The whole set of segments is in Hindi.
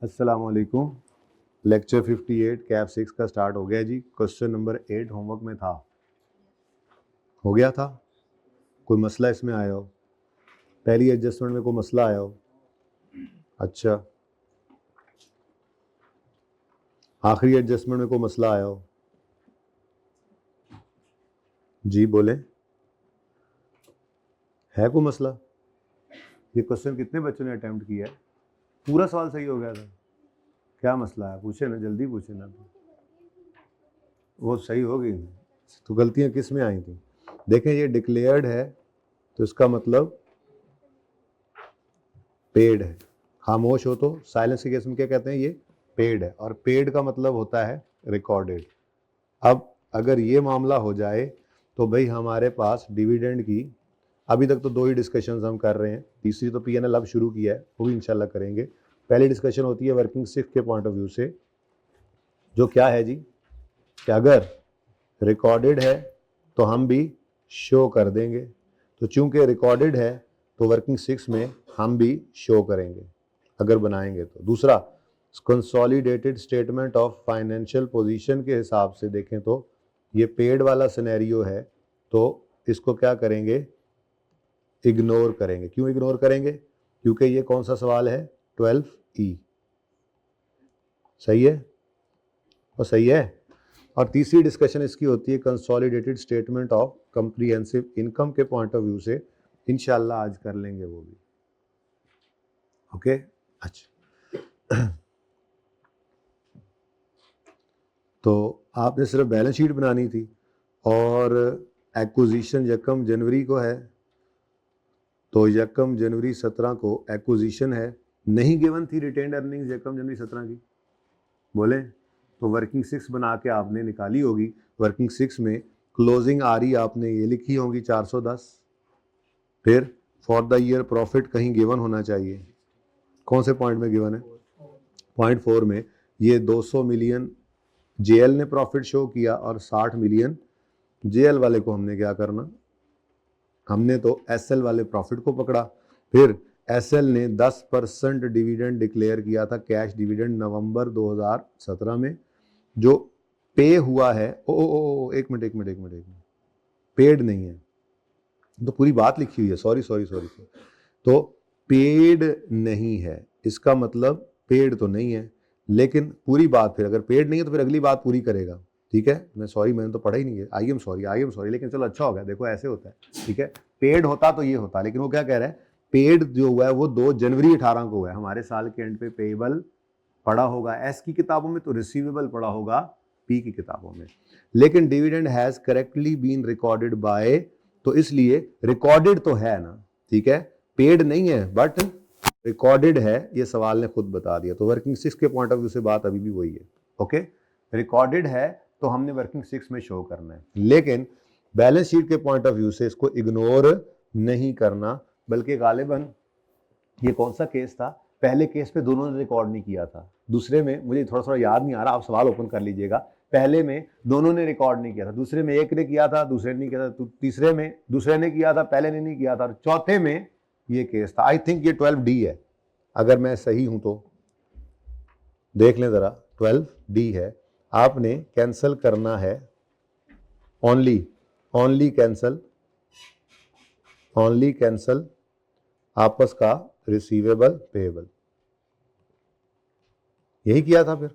अस्सलाम वालेकुम। लेक्चर 58 कैप 6 का स्टार्ट हो गया जी। क्वेश्चन नंबर 8 होमवर्क में था, हो गया था। कोई मसला इसमें आया हो, पहली एडजस्टमेंट में कोई मसला आया हो? अच्छा, आखिरी एडजस्टमेंट में कोई मसला आया हो? जी बोले, है कोई मसला? ये क्वेश्चन कितने बच्चों ने अटेम्प्ट किया है? पूरा सवाल सही हो गया था। क्या मसला है, पूछे ना, जल्दी पूछे ना। वो सही हो गई तो गलतियां किस में आई थी? देखें, ये डिक्लेयर्ड है तो इसका मतलब पेड है। खामोश हो तो साइलेंस के केस में क्या कहते हैं? ये पेड है। और पेड का मतलब होता है रिकॉर्डेड। अब अगर ये मामला हो जाए तो भाई हमारे पास डिविडेंड की, अभी तक तो 2 ही डिस्कशंस हम कर रहे हैं, तीसरी तो पीएनएल अब शुरू किया है, वो भी इंशाल्लाह करेंगे। पहली डिस्कशन होती है वर्किंग शिफ्ट के पॉइंट ऑफ व्यू से, जो क्या है जी कि अगर रिकॉर्डेड है तो हम भी शो कर देंगे। तो चूंकि रिकॉर्डेड है तो वर्किंग 6 में हम भी शो करेंगे अगर बनाएंगे तो। दूसरा, consolidated statement of financial position के हिसाब से देखें तो ये पेड वाला सिनेरियो है, तो इसको क्या करेंगे? इग्नोर करेंगे। क्यों इग्नोर करेंगे? क्योंकि ये कौन सा सवाल है? 12E। सही है और सही है। और तीसरी डिस्कशन इसकी होती है consolidated statement of comprehensive income के पॉइंट ऑफ व्यू से, इंशाल्लाह आज कर लेंगे वो भी। ओके, अच्छा। तो आपने सिर्फ बैलेंस शीट बनानी थी और एक्विजिशन यकम जनवरी को है, तो यकम जनवरी 17 को एक्विजिशन है। नहीं गिवन थी रिटेन्ड अर्निंग्स यकम जनवरी 17 की, बोले तो वर्किंग 6 बना के आपने निकाली होगी। वर्किंग 6 में क्लोजिंग आ रही आपने ये लिखी होगी 410। फिर फॉर द ईयर प्रॉफिट कहीं गिवन होना चाहिए। कौन से पॉइंट में गिवन है? पॉइंट 4 में। ये 200 मिलियन जेएल ने प्रॉफिट शो किया और 60 मिलियन जेएल वाले को हमने क्या करना? हमने तो एसएल वाले प्रॉफिट को पकड़ा। फिर एसएल ने 10% डिविडेंड डिक्लेयर किया था, कैश डिविडेंड, नवंबर 2017 में, जो पे हुआ है। एक मिनट, पेड नहीं है, तो पूरी बात लिखी हुई है, सॉरी। तो पेड नहीं है, इसका मतलब पेड तो नहीं है, लेकिन पूरी बात, फिर अगर पेड नहीं है तो फिर अगली बात पूरी करेगा। ठीक है, मैंने तो पढ़ा ही नहीं है, आई एम सॉरी, लेकिन चलो अच्छा हो गया, देखो ऐसे होता है। ठीक है, पेड होता तो ये होता, लेकिन वो क्या कह रहा है? पेड जो हुआ है वो 2 जनवरी 18 को हुआ है। हमारे साल के एंड पे पेएबल पढ़ा होगा एस की किताबों में, तो रिसीवेबल पढ़ा होगा पी की किताबों में। लेकिन dividend has correctly been recorded by, तो इसलिए रिकॉर्डेड तो है ना, ठीक है, पेड नहीं है बट रिकॉर्डेड है, ये सवाल ने खुद बता दिया। तो वर्किंग 6 के पॉइंट ऑफ व्यू से बात अभी भी वही है। ओके, रिकॉर्डेड है तो हमने वर्किंग 6 में शो करना है, लेकिन बैलेंस शीट के पॉइंट ऑफ व्यू से इसको इग्नोर नहीं करना, बल्कि गालिबन ये कौन सा केस था? पहले केस पे दोनों ने रिकॉर्ड नहीं किया था, दूसरे में मुझे थोड़ा याद नहीं आ रहा, आप सवाल ओपन कर लीजिएगा। पहले में दोनों ने रिकॉर्ड नहीं किया था, दूसरे में एक ने किया था, दूसरे ने नहीं किया था, तीसरे में दूसरे ने किया था, पहले ने नहीं किया था, और चौथे में ये केस था। आई थिंक ये 12D है, अगर मैं सही हूं तो देख लें जरा। 12D है। आपने कैंसिल करना है, ओनली कैंसल आपस का रिसीवेबल पेएबल, यही किया था फिर।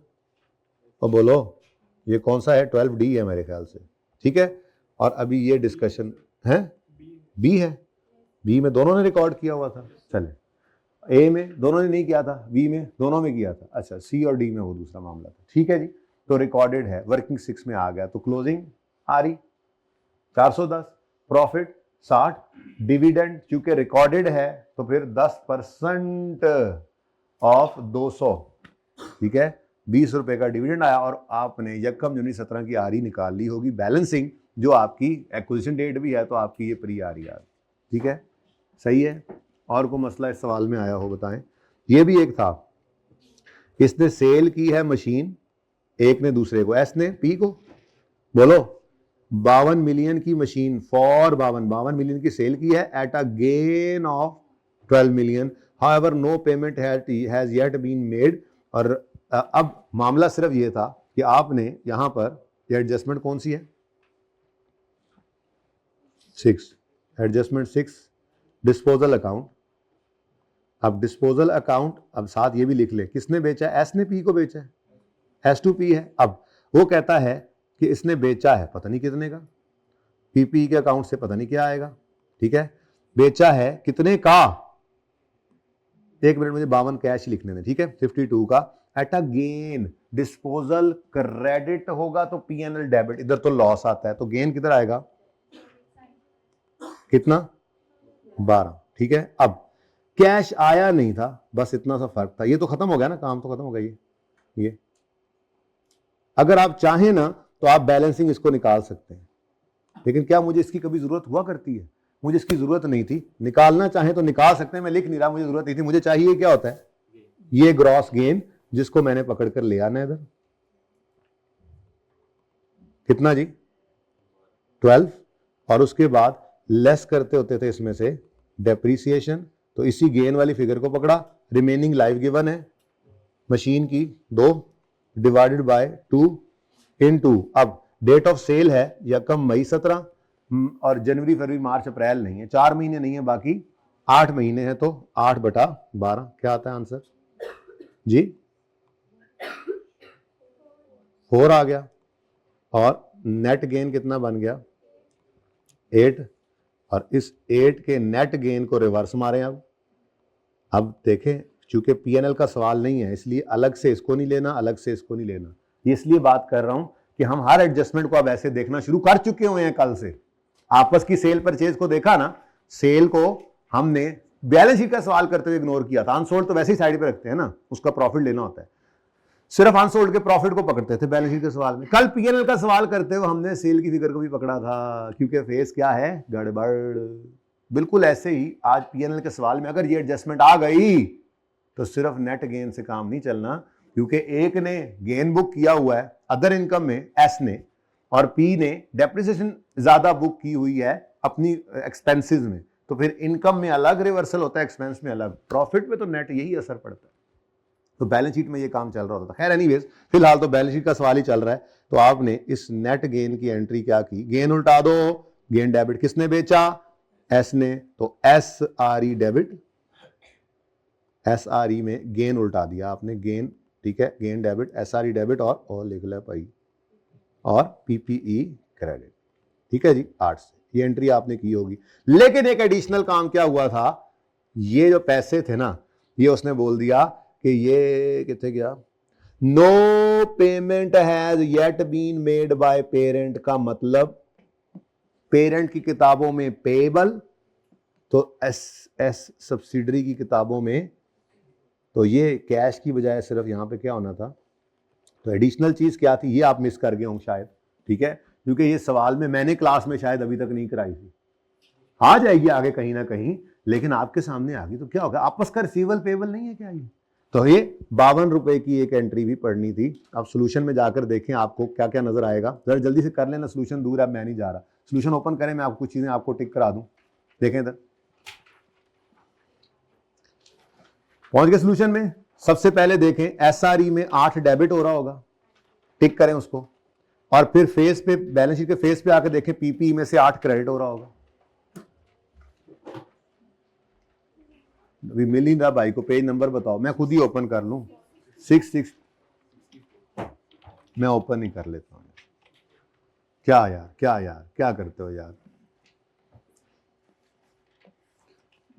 और बोलो ये कौन सा है? 12D है मेरे ख्याल से, ठीक है। और अभी ये डिस्कशन है, बी है, बी में दोनों ने रिकॉर्ड किया हुआ था। चले, ए में दोनों ने नहीं किया था, बी में दोनों में किया था, अच्छा सी और डी में वो दूसरा मामला था। ठीक है जी, तो रिकॉर्डेड है, वर्किंग 6 में आ गया, तो क्लोजिंग आ रही 410, प्रॉफिट 60, डिविडेंड चूंकि रिकॉर्डेड है तो फिर 10% ऑफ 200, ठीक है, 20 रुपए का डिविडेंड आया। और आपने यकम जनवरी 17 की आरी निकाल ली होगी, बैलेंसिंग, जो आपकी एक्विजिशन डेट भी है, तो आपकी ये प्री आरी आ, ठीक है, सही है। और कोई मसला इस सवाल में आया हो बताएं। ये भी एक था, इसने सेल की है मशीन, एक ने दूसरे को, एस ने पी को, बोलो 52 मिलियन की मशीन, फॉर 52 मिलियन की सेल की है at a gain of 12 million, however no payment has yet been made और अब मामला सिर्फ ये था कि आपने यहां पर ये एडजस्टमेंट कौन सी है, 6, एडजस्टमेंट 6, डिस्पोजल अकाउंट। अब डिस्पोजल अकाउंट, अब साथ ये भी लिख ले किसने बेचा है, एस ने पी को बेचा है, एस टू पी है। अब वो कहता है कि इसने बेचा है पता नहीं कितने का, पीपी के अकाउंट से पता नहीं क्या आएगा, ठीक है, बेचा है कितने का, एक मिनट मुझे 52 कैश लिखने दें, ठीक है, 52 का eight a gain, disposal credit होगा तो पीएनएल डेबिट, इधर तो लॉस आता है तो गेन किधर आएगा, कितना 12, ठीक है। अब कैश आया नहीं था, बस इतना सा फर्क था, ये तो खत्म हो गया ना, काम तो खत्म हो गया ये अगर आप चाहें ना तो आप बैलेंसिंग इसको निकाल सकते हैं, लेकिन क्या मुझे इसकी कभी जरूरत हुआ करती है, मुझे इसकी जरूरत नहीं थी, निकालना चाहे तो निकाल सकते हैं, मैं लिख नहीं रहा, मुझे जरूरत नहीं थी, मुझे चाहिए क्या होता है, ये ग्रॉस गेन जिसको मैंने पकड़ कर ले आना है इधर, कितना जी 12, और उसके बाद लेस करते होते थे इसमें से डेप्रीसिएशन, तो इसी गेन वाली फिगर को पकड़ा, रिमेनिंग लाइफ गिवन है मशीन की 2 डिवाइडेड बाय 2 इनटू, अब डेट ऑफ सेल है यकम मई 17 और जनवरी फरवरी मार्च अप्रैल नहीं है, 4 महीने नहीं है, बाकी 8 महीने हैं, तो 8/12 क्या आता है आंसर जी, 4 आ गया, और नेट गेन कितना बन गया 8, और इस 8 के नेट गेन को रिवर्स मारें। अब देखें, चूंकि पीएनएल का सवाल नहीं है इसलिए अलग से इसको नहीं लेना, अलग से इसको नहीं लेना, ये इसलिए बात कर रहा हूं कि हम हर एडजस्टमेंट को अब ऐसे देखना शुरू कर चुके हुए हैं कल से। आपस की सेल परचेज को देखा ना, सेल को हमने बैलेंस शीट का सवाल करते हुए इग्नोर किया था, अनसोल्ड तो वैसे ही साइड पे रखते हैं ना, उसका प्रॉफिट लेना होता है, सिर्फ अनसोल्ड के प्रॉफिट को पकड़ते थे बैलेंस शीट के सवाल में। कल पीएनएल का सवाल करते हुए हमने सेल की फिगर को भी पकड़ा था, क्योंकि फेस क्या है, गड़बड़। बिल्कुल ऐसे ही आज पीएनएल के सवाल में अगर ये एडजस्टमेंट आ गई तो सिर्फ नेट गेन से काम नहीं चलना, क्योंकि एक ने गेन बुक किया हुआ है अदर इनकम में एस ने, और पी ने डेप्रिसिएशन ज्यादा बुक की हुई है अपनी एक्सपेंसेस में, तो फिर इनकम में अलग रिवर्सल होता है, एक्सपेंस में अलग, प्रॉफिट में तो नेट यही असर पड़ता है। तो बैलेंस शीट में ये काम चल रहा होता था। खैर एनीवेज, फिलहाल तो बैलेंस शीट का सवाल ही चल रहा है, तो आपने इस नेट गेन की एंट्री क्या की, गेन उल्टा दो, गेन डेबिट किसने बेचा, एस ने, तो S R E debit, S R E में गेन उल्टा दिया आपने, गेन, ठीक है, gain debit, S R E debit, और लिख ला भाई, और पीपीई क्रेडिट, ठीक है जी 8 से ये एंट्री आपने की होगी। लेकिन एक एडिशनल काम क्या हुआ था, ये जो पैसे थे ना, ये उसने बोल दिया कि ये कितने गया, no payment has yet been made by parent, का मतलब पेरेंट की किताबों में पेएबल, तो एस सब्सिडरी की किताबों में, तो ये कैश की बजाय सिर्फ यहां पे क्या होना था, तो एडिशनल चीज क्या थी, ये आप मिस कर गए होंगे शायद, ठीक है, क्योंकि ये सवाल में मैंने क्लास में शायद अभी तक नहीं कराई थी, आ जाएगी आगे कहीं ना कहीं, लेकिन आपके सामने आ गई तो क्या होगा, आपस का रिसीवेबल पेएबल नहीं है क्या ये, तो ये 52 रुपए की एक एंट्री भी पढ़नी थी। अब सोल्यूशन में जाकर देखें आपको क्या क्या नजर आएगा, जरा जल्दी से कर लेना, सोल्यूशन दूर है, मैं नहीं जा रहा, सोल्यूशन ओपन करें, मैं आपको कुछ चीजें आपको टिक करा दूं, देखें इधर पहुंच गए सोल्यूशन में। सबसे पहले देखें एसआरई में 8 डेबिट हो रहा होगा, टिक करें उसको, और फिर फेस पे, बैलेंस शीट के फेस पे आके देखें पीपी में से 8 क्रेडिट हो रहा होगा। अभी मिल ही रहा भाई को, पेज नंबर बताओ, मैं खुद ही ओपन कर लूं, 6 मैं ओपन ही कर लेता हूं। क्या यार क्या करते हो यार,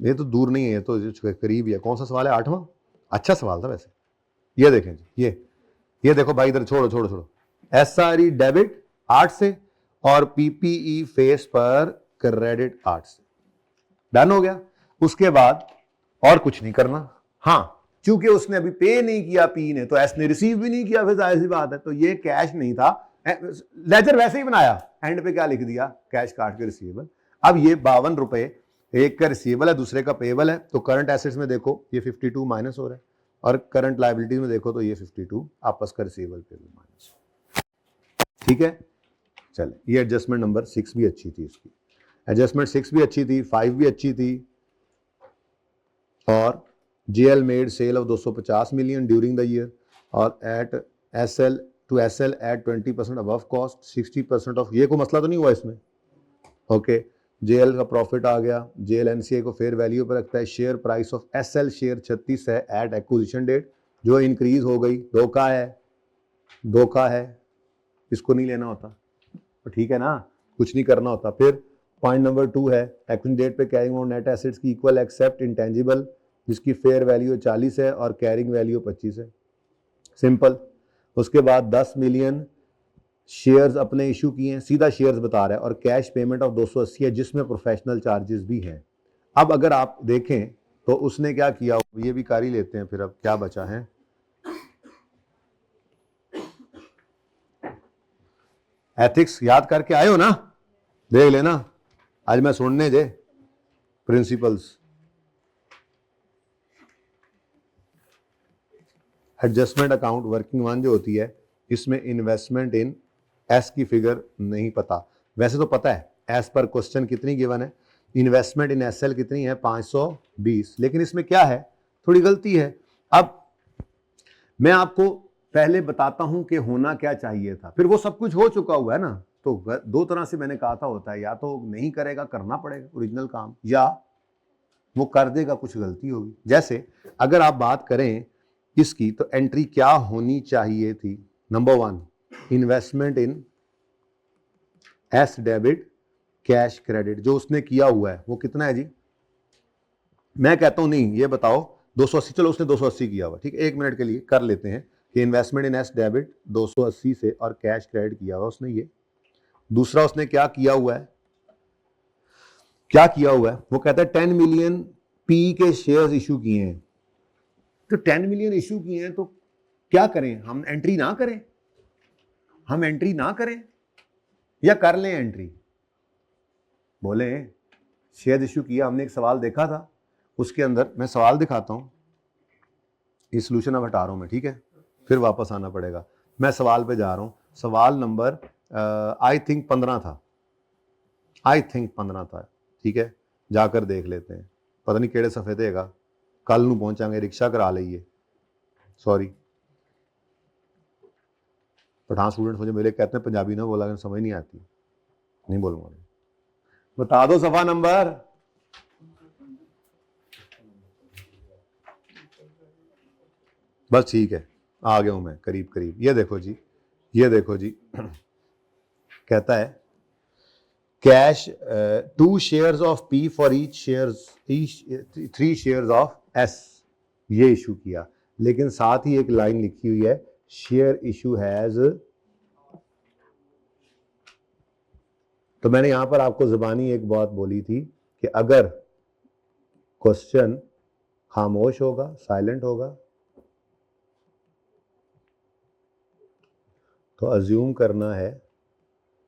ये तो दूर नहीं है, ये तो करीब ही है। कौन सा सवाल है, 8वां, अच्छा सवाल था वैसे। ये देखें जी, ये देखो भाई, इधर छोड़ो एसआरई डेबिट 8 से और पीपीई फेस पर क्रेडिट 8 से, डन हो गया। उसके बाद और कुछ नहीं करना, हाँ चूंकि उसने अभी पे नहीं किया पी ने, तो एस ने रिसीव भी नहीं किया, फिर जाहिर सी बात है, तो ये कैश नहीं था, लेजर वैसे ही बनाया, एंड पे क्या लिख दिया, कैश काट के रिसीवेबल। अब ये 52 रुपए, एक का रिसीवेबल है दूसरे का पेएबल है, तो करंट एसेट्स में देखो ये 52 माइनस हो रहा है, और करंट लायबिलिटीज में देखो तो ये 52 आपस का रिसीवेबल पेएबल माइनस, ठीक है। चले, ये एडजस्टमेंट नंबर 6 भी अच्छी थी, इसकी एडजस्टमेंट 6 भी अच्छी थी, 5 भी अच्छी थी, और JL made sale of 250 million during the year, और at SL to SL at 20% above cost, 60% of, ये कोई मसला तो नहीं हुआ इसमें। ओके, JL का प्रॉफिट आ गया, JL NCI को फेयर वैल्यू पर रखता है, share price of SL share 36 है एट एक्विजिशन डेट, जो इंक्रीज हो गई, धोखा है, इसको नहीं लेना होता, तो ठीक है ना, कुछ नहीं करना होता। फिर पॉइंट नंबर 2 है, एक्विजिशन डेट पे कैरिंग अमाउंट नेट एसेट्स की इक्वल एक्सेप्ट इंटेंजिबल, जिसकी फेयर वैल्यू 40 है और कैरिंग वैल्यू 25 है, सिंपल। उसके बाद 10 मिलियन शेयर्स अपने इशू किए हैं, सीधा शेयर्स बता रहा है, और कैश पेमेंट ऑफ 280 है, जिसमें प्रोफेशनल चार्जेस भी हैं। अब अगर आप देखें तो उसने क्या किया, ये भी कर ही लेते हैं, फिर अब क्या बचा है। एथिक्स याद करके आए हो ना, देख लेना, आज मैं सुनने जे principles. Adjustment account working one जो होती है, इसमें इन्वेस्टमेंट इन एस की फिगर नहीं पता, वैसे तो पता है एस पर क्वेश्चन कितनी गिवन है, इन्वेस्टमेंट इन SL कितनी है 520, लेकिन इसमें क्या है, थोड़ी गलती है। अब मैं आपको पहले बताता हूं कि होना क्या चाहिए था, फिर वो सब कुछ हो चुका हुआ है ना, तो दो तरह से मैंने कहा था होता है, या तो नहीं करेगा, करना पड़ेगा ओरिजिनल काम, या वो कर देगा, कुछ गलती होगी। जैसे अगर आप बात करें इसकी, तो एंट्री क्या होनी चाहिए थी, नंबर 1 इन्वेस्टमेंट इन S डेबिट कैश क्रेडिट, जो उसने किया हुआ है वो कितना है जी, मैं कहता हूं नहीं, ये बताओ 280, चलो उसने 280 किया हुआ, ठीक है, 1 मिनट के लिए कर लेते हैं कि इन्वेस्टमेंट इन S डेबिट 280 से और कैश क्रेडिट किया हुआ उसने ये। दूसरा उसने क्या किया हुआ है, वो कहता है 10 मिलियन P के शेयर्स इशू किए हैं, तो 10 मिलियन इशू किए हैं, तो क्या करें, हम एंट्री ना करें या कर लें एंट्री, बोले शेयर इशू किया, हमने एक सवाल देखा था, उसके अंदर मैं सवाल दिखाता हूं, इस सोल्यूशन अब हटा रहा हूं मैं, ठीक है, फिर वापस आना पड़ेगा, मैं सवाल पे जा रहा हूं, सवाल नंबर आई थिंक 15 था, ठीक है, जाकर देख लेते हैं, पता नहीं केड़े सफे देगा, कल नू पहुंचांगे, रिक्शा करा लीए, सॉरी पठान स्टूडेंट मुझे मेरे कहते हैं पंजाबी ना बोला, समझ नहीं आती, नहीं बोलूंगा, बता दो सफा नंबर, बस ठीक है, आ गया हूं मैं करीब, ये देखो जी कहता है cash 2 shares of P for each 3 shares of S, ये इशू किया, लेकिन साथ ही एक लाइन लिखी हुई है, शेयर इशू हैज, तो मैंने यहां पर आपको जुबानी एक बात बोली थी कि अगर क्वेश्चन खामोश होगा, साइलेंट होगा, तो अज्यूम करना है,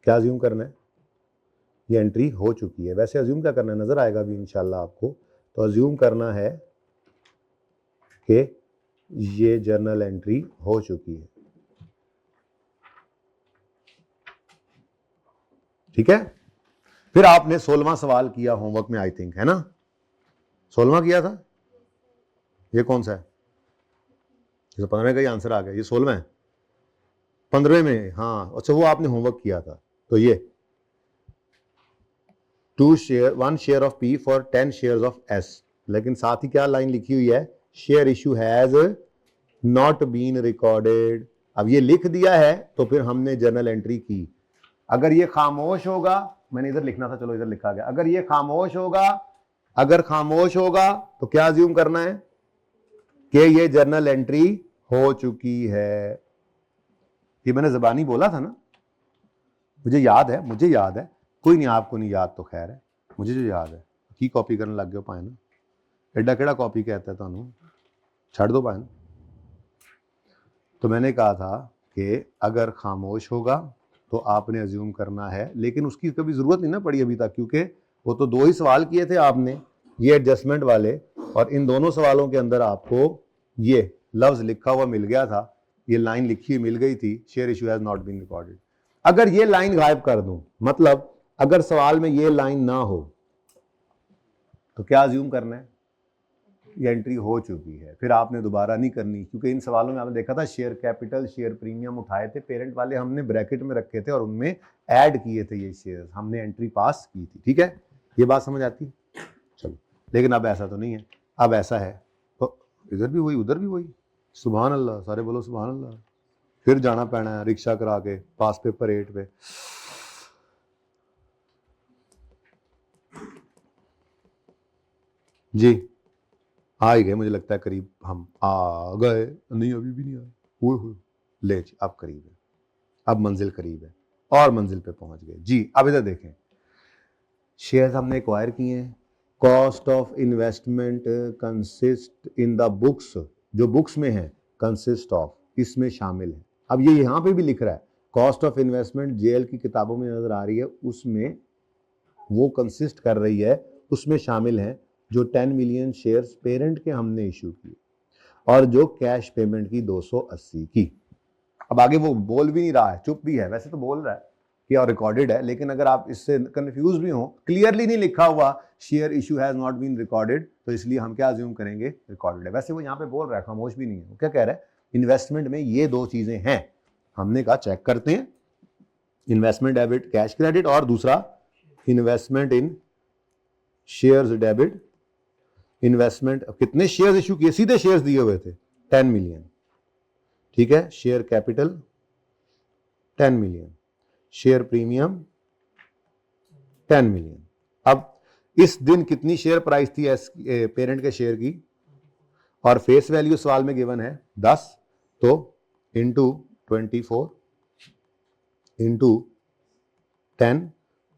क्या अज्यूम करना है, ये एंट्री हो चुकी है, वैसे अज्यूम क्या करना है, नजर आएगा भी इंशाल्लाह आपको, तो अज्यूम करना है कि ये जर्नल एंट्री हो चुकी है, ठीक है। फिर आपने 16वां सवाल किया होमवर्क में, आई थिंक, है ना, 16वां किया था, ये कौन सा है, 15वें का ही आंसर आ गया, ये 16वां है, 15वें में, हाँ अच्छा, वो आपने होमवर्क किया था, तो ये 1 share of P for 10 shares of S, लेकिन साथ ही क्या लाइन लिखी हुई है, share issue has not been recorded, अब ये लिख दिया है तो फिर हमने जर्नल एंट्री की, अगर ये खामोश होगा, मैंने इधर लिखना था, चलो इधर लिखा गया, अगर ये खामोश होगा तो क्या अज्यूम करना है कि ये जर्नल एंट्री हो चुकी है, ये मैंने ज़बानी बोला था ना, मुझे याद है, कोई नहीं, आपको नहीं याद तो खैर है, मुझे जो याद है, की कॉपी करने लग गए पाए ना, एडा केड़ा कॉपी कहता है तुहानू, छड़ दो पाए। तो मैंने कहा था कि अगर खामोश होगा तो आपने अज्यूम करना है, लेकिन उसकी कभी ज़रूरत नहीं ना पड़ी अभी तक, क्योंकि वो तो 2 ही सवाल किए थे आपने, ये एडजस्टमेंट वाले, और इन दोनों सवालों के अंदर आपको ये लफ्ज़ लिखा हुआ मिल गया था, ये लाइन लिखी हुई मिल गई थी, share issue has not been recorded. अगर ये लाइन गायब कर दूं, मतलब अगर सवाल में ये लाइन ना हो, तो क्या अज्यूम करना है, ये एंट्री हो चुकी है, फिर आपने दोबारा नहीं करनी, क्योंकि इन सवालों में आपने देखा था शेयर कैपिटल, शेयर प्रीमियम उठाए थे, पेरेंट वाले हमने ब्रैकेट में रखे थे और उनमें ऐड किए थे ये शेयर, हमने एंट्री पास की थी। ठीक है, ये बात समझ आती? चलो, लेकिन अब ऐसा तो नहीं है, अब ऐसा है तो इधर भी वही उधर भी वही। सुभान अल्लाह, सारे बोलो सुभान अल्लाह। फिर जाना पैना है रिक्शा करा के पास पेपर 8 पे। जी आ ही गए, मुझे लगता है करीब हम आ गए, नहीं अभी भी नहीं आए, हुए ले जी, अब करीब है, अब मंजिल करीब है और मंजिल पे पहुंच गए जी। अब इधर देखें, शेयर्स हमने एक्वायर किए हैं, cost of investment consist in the books, जो बुक्स में है कंसिस्ट ऑफ, इसमें शामिल है। अब ये यहाँ पे भी लिख रहा है कॉस्ट ऑफ इन्वेस्टमेंट जेएल की किताबों में नजर आ रही है, उसमें वो कंसिस्ट कर रही है, उसमें शामिल है जो 10 मिलियन शेयर्स पेरेंट के हमने इशू किए और जो कैश पेमेंट की 280 की। अब आगे वो बोल भी नहीं रहा है, चुप भी है, वैसे तो बोल रहा है कि और रिकॉर्डेड है, लेकिन अगर आप इससे कंफ्यूज भी हो, क्लियरली नहीं लिखा हुआ share issue has not been recorded, तो इसलिए हम क्या अज्यूम करेंगे, रिकॉर्डेड है। वैसे वो यहाँ पे बोल रहा है, खामोश भी नहीं है, वो क्या कह रहा है, इन्वेस्टमेंट में ये दो चीजें हैं, हमने कहा चेक करते हैं, इन्वेस्टमेंट डेबिट कैश क्रेडिट, और दूसरा इन्वेस्टमेंट इन शेयर्स डेबिट, इन्वेस्टमेंट कितने शेयर्स इशू किए, सीधे शेयर्स दिए हुए थे 10 मिलियन, ठीक है, share capital 10 million, share premium 10 million. अब इस दिन कितनी शेयर प्राइस थी पेरेंट के शेयर की, और फेस वैल्यू सवाल में गिवन है 10, तो इंटू 24 इंटू 10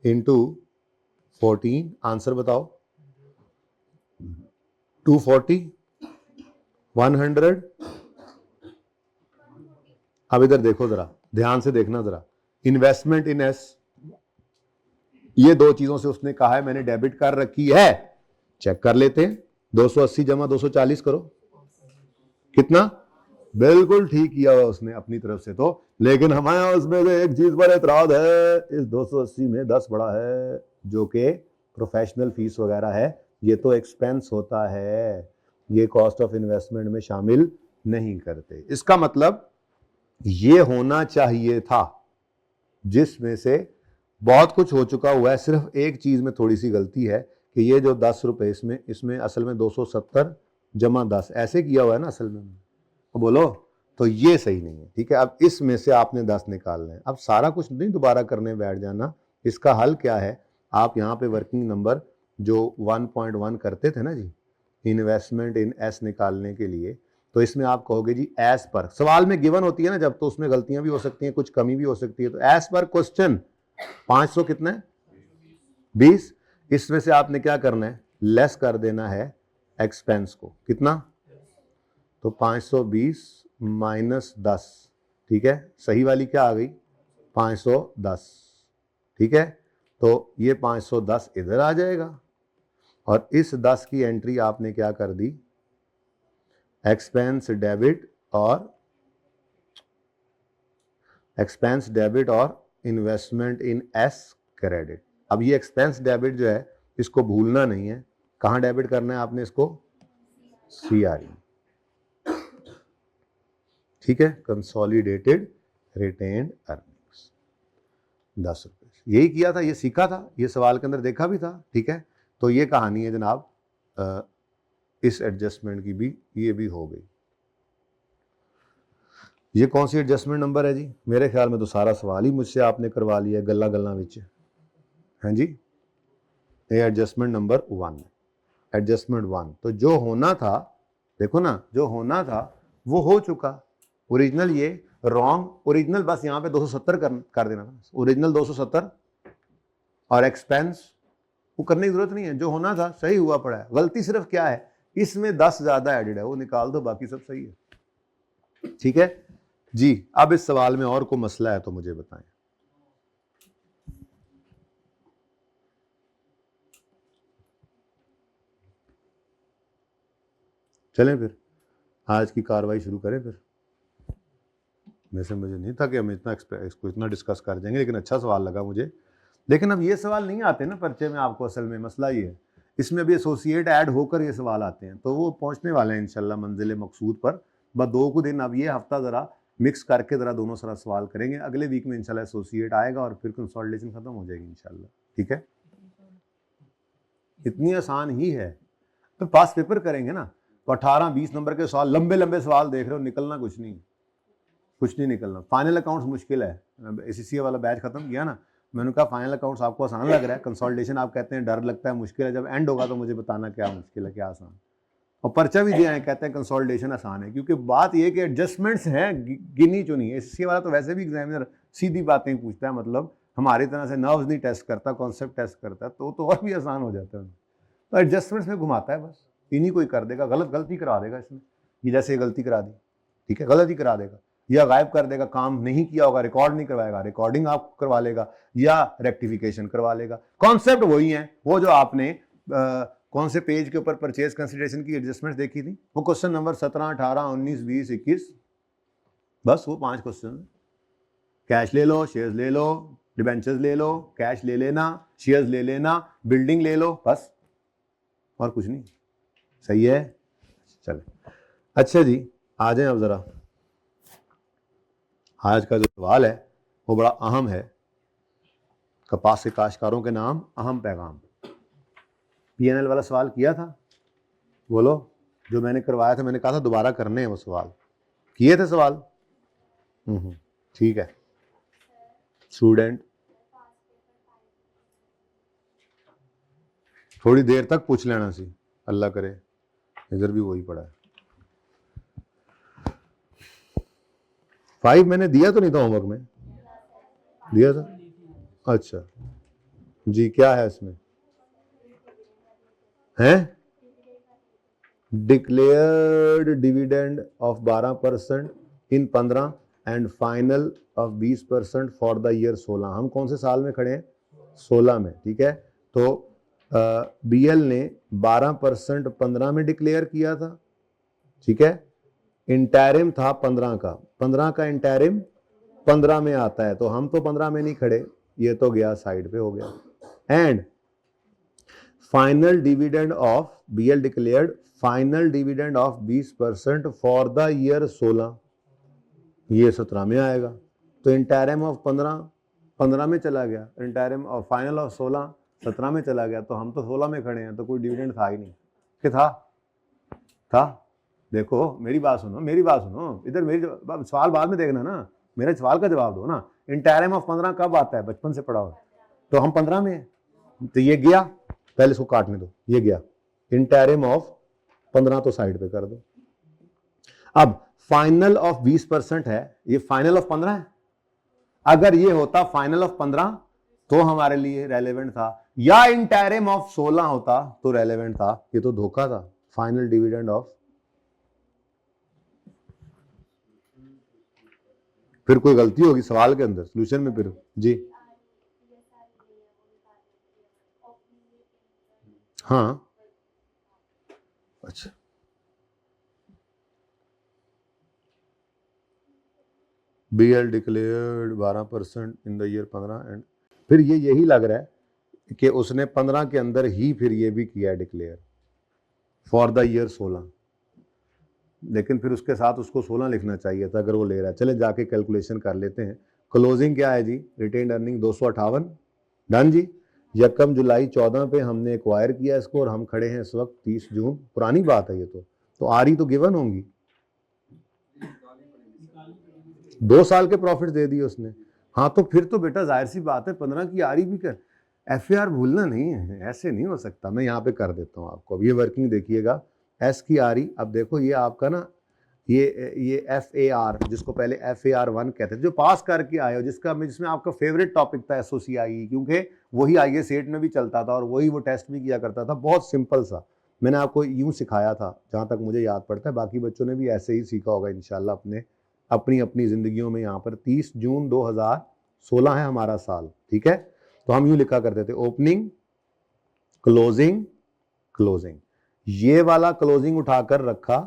इंटू 14, आंसर बताओ, 240, 100। अब इधर देखो जरा, ध्यान से देखना जरा, इन्वेस्टमेंट इन एस, ये दो चीजों से उसने कहा है मैंने डेबिट कर रखी है, चेक कर लेते हैं, 280 जमा 240 करो, कितना, बिल्कुल ठीक किया हुआ उसने अपनी तरफ से तो, लेकिन हमारे उसमें से एक चीज पर एतराज है, इस 280 में 10 बड़ा है, जो कि प्रोफेशनल फीस वगैरह है, ये तो एक्सपेंस होता है, ये कॉस्ट ऑफ इन्वेस्टमेंट में शामिल नहीं करते। इसका मतलब ये होना चाहिए था, जिसमें से बहुत कुछ हो चुका हुआ है, सिर्फ एक चीज में थोड़ी सी गलती है कि ये जो 10 रुपए इसमें असल में 270 जमा 10 ऐसे किया हुआ है ना असल में, बोलो, तो ये सही नहीं है। ठीक है, अब इसमें से आपने 10 निकालना है, अब सारा कुछ नहीं दोबारा करने बैठ जाना। इसका हल क्या है, आप यहाँ पे वर्किंग नंबर जो 1.1 करते थे ना जी, इन्वेस्टमेंट इन एस निकालने के लिए, तो इसमें आप कहोगे जी एस पर, सवाल में गिवन होती है ना जब, तो उसमें गलतियां भी हो सकती हैं, कुछ कमी भी हो सकती है, तो एस पर क्वेश्चन 500 कितना है, 20, इसमें से आपने क्या करना है, लेस कर देना है एक्सपेंस को, कितना, तो 520 माइनस 10, ठीक है, सही वाली क्या आ गई, 510, ठीक है, तो ये 510 इधर आ जाएगा, और इस 10 की एंट्री आपने क्या कर दी, एक्सपेंस डेबिट और इन्वेस्टमेंट इन एस क्रेडिट। अब ये एक्सपेंस डेबिट जो है इसको भूलना नहीं है, कहां डेबिट करना है आपने इसको, सीआरई, ठीक है, कंसोलिडेटेड रिटेन्ड अर्निंग्स, 10 रुपए, यही किया था, ये सीखा था, ये सवाल के अंदर देखा भी था। ठीक है, तो ये कहानी है जनाब, इस एडजस्टमेंट की भी, ये भी हो गई। ये कौन सी एडजस्टमेंट नंबर है जी, मेरे ख्याल में तो सारा सवाल ही मुझसे आपने करवा लिया गल्ला गल्ला विच, हैं जी, ये एडजस्टमेंट नंबर 1, एडजस्टमेंट 1, तो जो होना था, देखो ना, जो होना था वो हो चुका, ओरिजिनल ये रॉन्ग, ओरिजिनल बस यहाँ पे 270 कर देना था, ओरिजिनल 270, और एक्सपेंस वो करने की जरूरत नहीं है, जो होना था सही हुआ पड़ा है, गलती सिर्फ क्या है, इसमें 10 ज्यादा एडेड है, वो निकाल दो, बाकी सब सही है। ठीक है जी, अब इस सवाल में और कोई मसला है तो मुझे बताएं। चलें फिर आज की कार्रवाई शुरू करें फिर। वैसे मुझे नहीं था कि हम इसको इतना डिस्कस कर देंगे, लेकिन अच्छा सवाल लगा मुझे। लेकिन अब ये सवाल नहीं आते ना पर्चे में आपको, असल में मसला ये है, इसमें भी एसोसिएट ऐड होकर ये सवाल आते हैं, तो वो पहुंचने वाले हैं इंशाल्लाह मंजिल मकसूद पर। बस 2 को दिन अब ये हफ्ता ज़रा मिक्स करके ज़रा दोनों सारा सवाल करेंगे, अगले वीक में इंशाल्लाह एसोसिएट आएगा और फिर कंसोलिडेशन ख़त्म हो जाएगी इंशाल्लाह। ठीक है, इतनी आसान ही है। तो पास पेपर करेंगे ना, तो 18-20 नंबर के सवाल, लंबे लंबे सवाल देख रहे हो, निकलना कुछ नहीं निकलना। फाइनल अकाउंट्स मुश्किल है, एससीए वाला बैच खत्म किया ना, मैंने कहा फाइनल अकाउंट्स आपको आसान लग रहा है, कंसोलिडेशन आप कहते हैं डर लगता है, मुश्किल है, जब एंड होगा तो मुझे बताना क्या मुश्किल है क्या आसान। और पर्चा भी दिया है, कहते हैं कंसोलिडेशन आसान है, क्योंकि बात यह कि एडजस्टमेंट्स हैं गिनी चुनी। एससीए वाला तो वैसे भी एग्जामिनर सीधी बातें पूछता है, मतलब हमारी तरह से नर्व्स नहीं टेस्ट करता, कॉन्सेप्ट टेस्ट करता है, तो और भी आसान हो जाता है। तो एडजस्टमेंट्स में घुमाता है, बस इन्हीं कोई कर देगा, गलती करा देगा इसमें, ये जैसे गलती करा दी, ठीक है, गलती करा देगा, या गायब कर देगा, काम नहीं किया होगा, रिकॉर्ड नहीं करवाएगा, रिकॉर्डिंग आप करवा लेगा, या रेक्टिफिकेशन करवा लेगा। कॉन्सेप्ट वही है, वो जो आपने कौन से पेज के ऊपर परचेज कंसिडरेशन की एडजस्टमेंट देखी थी, वो क्वेश्चन नंबर 17, 18, 19, 20, 21, बस वो 5 क्वेश्चन। कैश ले लो, शेयर्स ले लो, डिबेंचर्स ले लो, कैश ले लेना, शेयर्स ले लेना, बिल्डिंग ले लो, बस और कुछ नहीं। सही है, चले अच्छा जी, आ जाए अब जरा। आज का जो सवाल है वो बड़ा अहम है। कपास के काश्तकारों के नाम, अहम पैगाम। पीएनएल वाला सवाल किया था, बोलो, जो मैंने करवाया था, मैंने कहा था दोबारा करने हैं वो सवाल, किए थे सवाल? ठीक है। स्टूडेंट थोड़ी देर तक पूछ लेना सी, अल्लाह करे, इधर भी वही पड़ा है। 5 मैंने दिया तो नहीं था होमवर्क में? दिया था, अच्छा जी। क्या है इसमें? हैं declared dividend of 12% in 15 and final of 20% for the year 16। हम कौन से साल में खड़े हैं? 16 में, ठीक है। तो बीएल ने 12% 15 में डिक्लेयर किया था, ठीक है। इंटैरिम था 15 का इंटैरिम 15 में आता है, तो हम तो 15 में नहीं खड़े, ये तो गया साइड पे हो गया। And final dividend of, BL declared final dividend of 20% for the year 16, ये 17 में आएगा। तो इंटैरिम ऑफ 15 में चला गया, इंटैरिम ऑफ फाइनल ऑफ 16 17 में चला गया, तो हम तो 16 में खड़े हैं, तो कोई डिविडेंड था ही नहीं। कि था? देखो मेरी बात सुनो, इधर मेरी सवाल बाद में देखना ना, मेरे सवाल का जवाब दो ना। इंटैरिम ऑफ 15 कब आता है? बचपन से पढ़ा हो, तो हम 15 में हैं, तो ये गया, पहले इसको काटने दो, ये गया। इंटैरिम ऑफ 15 तो साइड पे कर दो। अब फाइनल ऑफ 20% है, ये फाइनल ऑफ 15 है। अगर ये होता फाइनल ऑफ 15 तो हमारे लिए रेलेवेंट था, या इंटैरिम ऑफ 16 होता तो रेलेवेंट था। ये तो धोखा था। फाइनल डिविडेंड ऑफ, फिर कोई गलती होगी सवाल के अंदर, सोल्यूशन में फिर जी। हाँ अच्छा, BL declared 12% in the year 15 and फिर ये यही लग रहा है कि उसने 15 के अंदर ही फिर ये भी किया डिक्लेयर फॉर द ईयर 16, लेकिन फिर उसके साथ उसको 16 लिखना चाहिए था अगर वो ले रहा है। चले जाके कैलकुलेशन कर लेते हैं। क्लोजिंग क्या है जी? रिटेन्ड अर्निंग 258, डन जी। यकम जुलाई 14 पे हमने एक्वायर किया इसको, और हम खड़े हैं इस वक्त 30 जून। पुरानी बात है ये तो आ रही तो गिवन होंगी। 2 साल के प्रॉफिट दे दिए उसने। हाँ तो फिर तो बेटा जाहिर सी बात है 15 की आरी भी कर, एफएआर भूलना नहीं है, ऐसे नहीं हो सकता। मैं यहाँ पे कर देता हूँ आपको, अब ये वर्किंग देखिएगा। एस की आरी, अब देखो ये आपका ना, ये एफएआर, जिसको पहले FAR1 कहते थे, जो पास करके आए हो, जिसमें आपका फेवरेट टॉपिक था SOCIE, क्योंकि वही IAS 8 में भी चलता था और वही वो टेस्ट भी किया करता था। बहुत सिंपल सा, मैंने आपको यूं सिखाया था जहाँ तक मुझे याद पड़ता है, बाकी बच्चों ने भी ऐसे ही सीखा होगा इंशाल्लाह अपनी अपनी जिंदगियों में। यहाँ पर 30 जून 2016 है हमारा साल, ठीक है। तो हम यूं लिखा करते थे, ओपनिंग, क्लोजिंग, क्लोजिंग। ये वाला क्लोजिंग उठाकर रखा।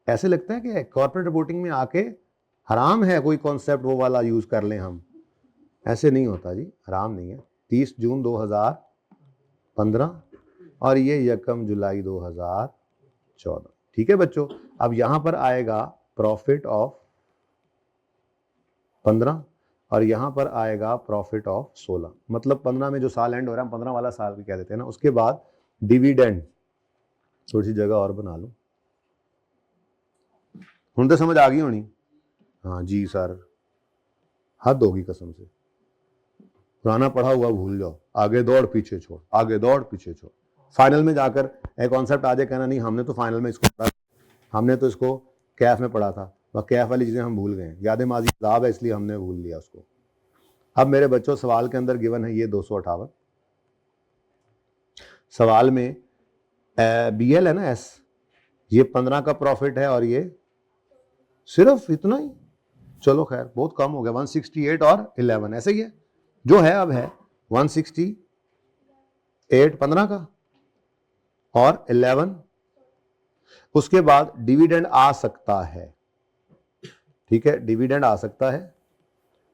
ऐसे लगता है कि कॉर्पोरेट रिपोर्टिंग में आके हराम है कोई कॉन्सेप्ट वो वाला यूज कर लें हम, ऐसे नहीं होता जी, हराम नहीं है। 30 जून 2015 और ये यकम जुलाई 2014। ठीक है बच्चों, अब यहां पर आएगा प्रॉफिट ऑफ 15 और यहां पर आएगा प्रॉफिट ऑफ 16। मतलब 15 में जो साल एंड हो रहा है, 15 वाला साल भी कह देते हैं ना। उसके बाद डिविडेंड, थोड़ी सी जगह और बना लो, हूं तो समझ आ गई होनी। हाँ जी सर, हद होगी कसम से, पुराना पढ़ा हुआ भूल जाओ, आगे दौड़ पीछे छोड़, आगे दौड़ पीछे छोड़। फाइनल में जाकर एक कॉन्सेप्ट आ जाए, कहना नहीं हमने तो फाइनल में इसको पढ़ा, हमने तो इसको कैफ में पढ़ा था, वह कैफ वाली चीजें हम भूल गए, याद माजी अजाब है इसलिए हमने भूल लिया उसको। अब मेरे बच्चों सवाल के अंदर गिवन है ये 258, सवाल में BL है ना एस, ये 15 का प्रॉफिट है और ये सिर्फ इतना ही, चलो खैर बहुत कम हो गया, 168 और 11 ऐसे ही है जो है। अब है 168 15 का और 11, उसके बाद डिविडेंड आ सकता है। ठीक है, डिविडेंड आ सकता है,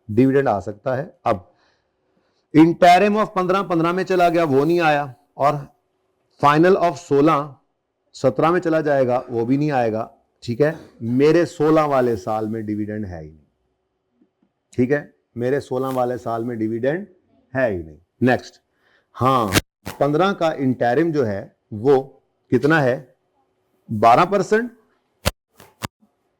डिविडेंड आ सकता है। अब इंटरिम ऑफ 15 में चला गया, वो नहीं आया, और फाइनल ऑफ 17 में चला जाएगा, वो भी नहीं आएगा। ठीक है, मेरे 16 वाले साल में डिविडेंड है ही नहीं। ठीक है, मेरे 16 वाले साल में डिविडेंड है ही नहीं। नेक्स्ट, हाँ 15 का इंटरिम जो है वो कितना है, 12%।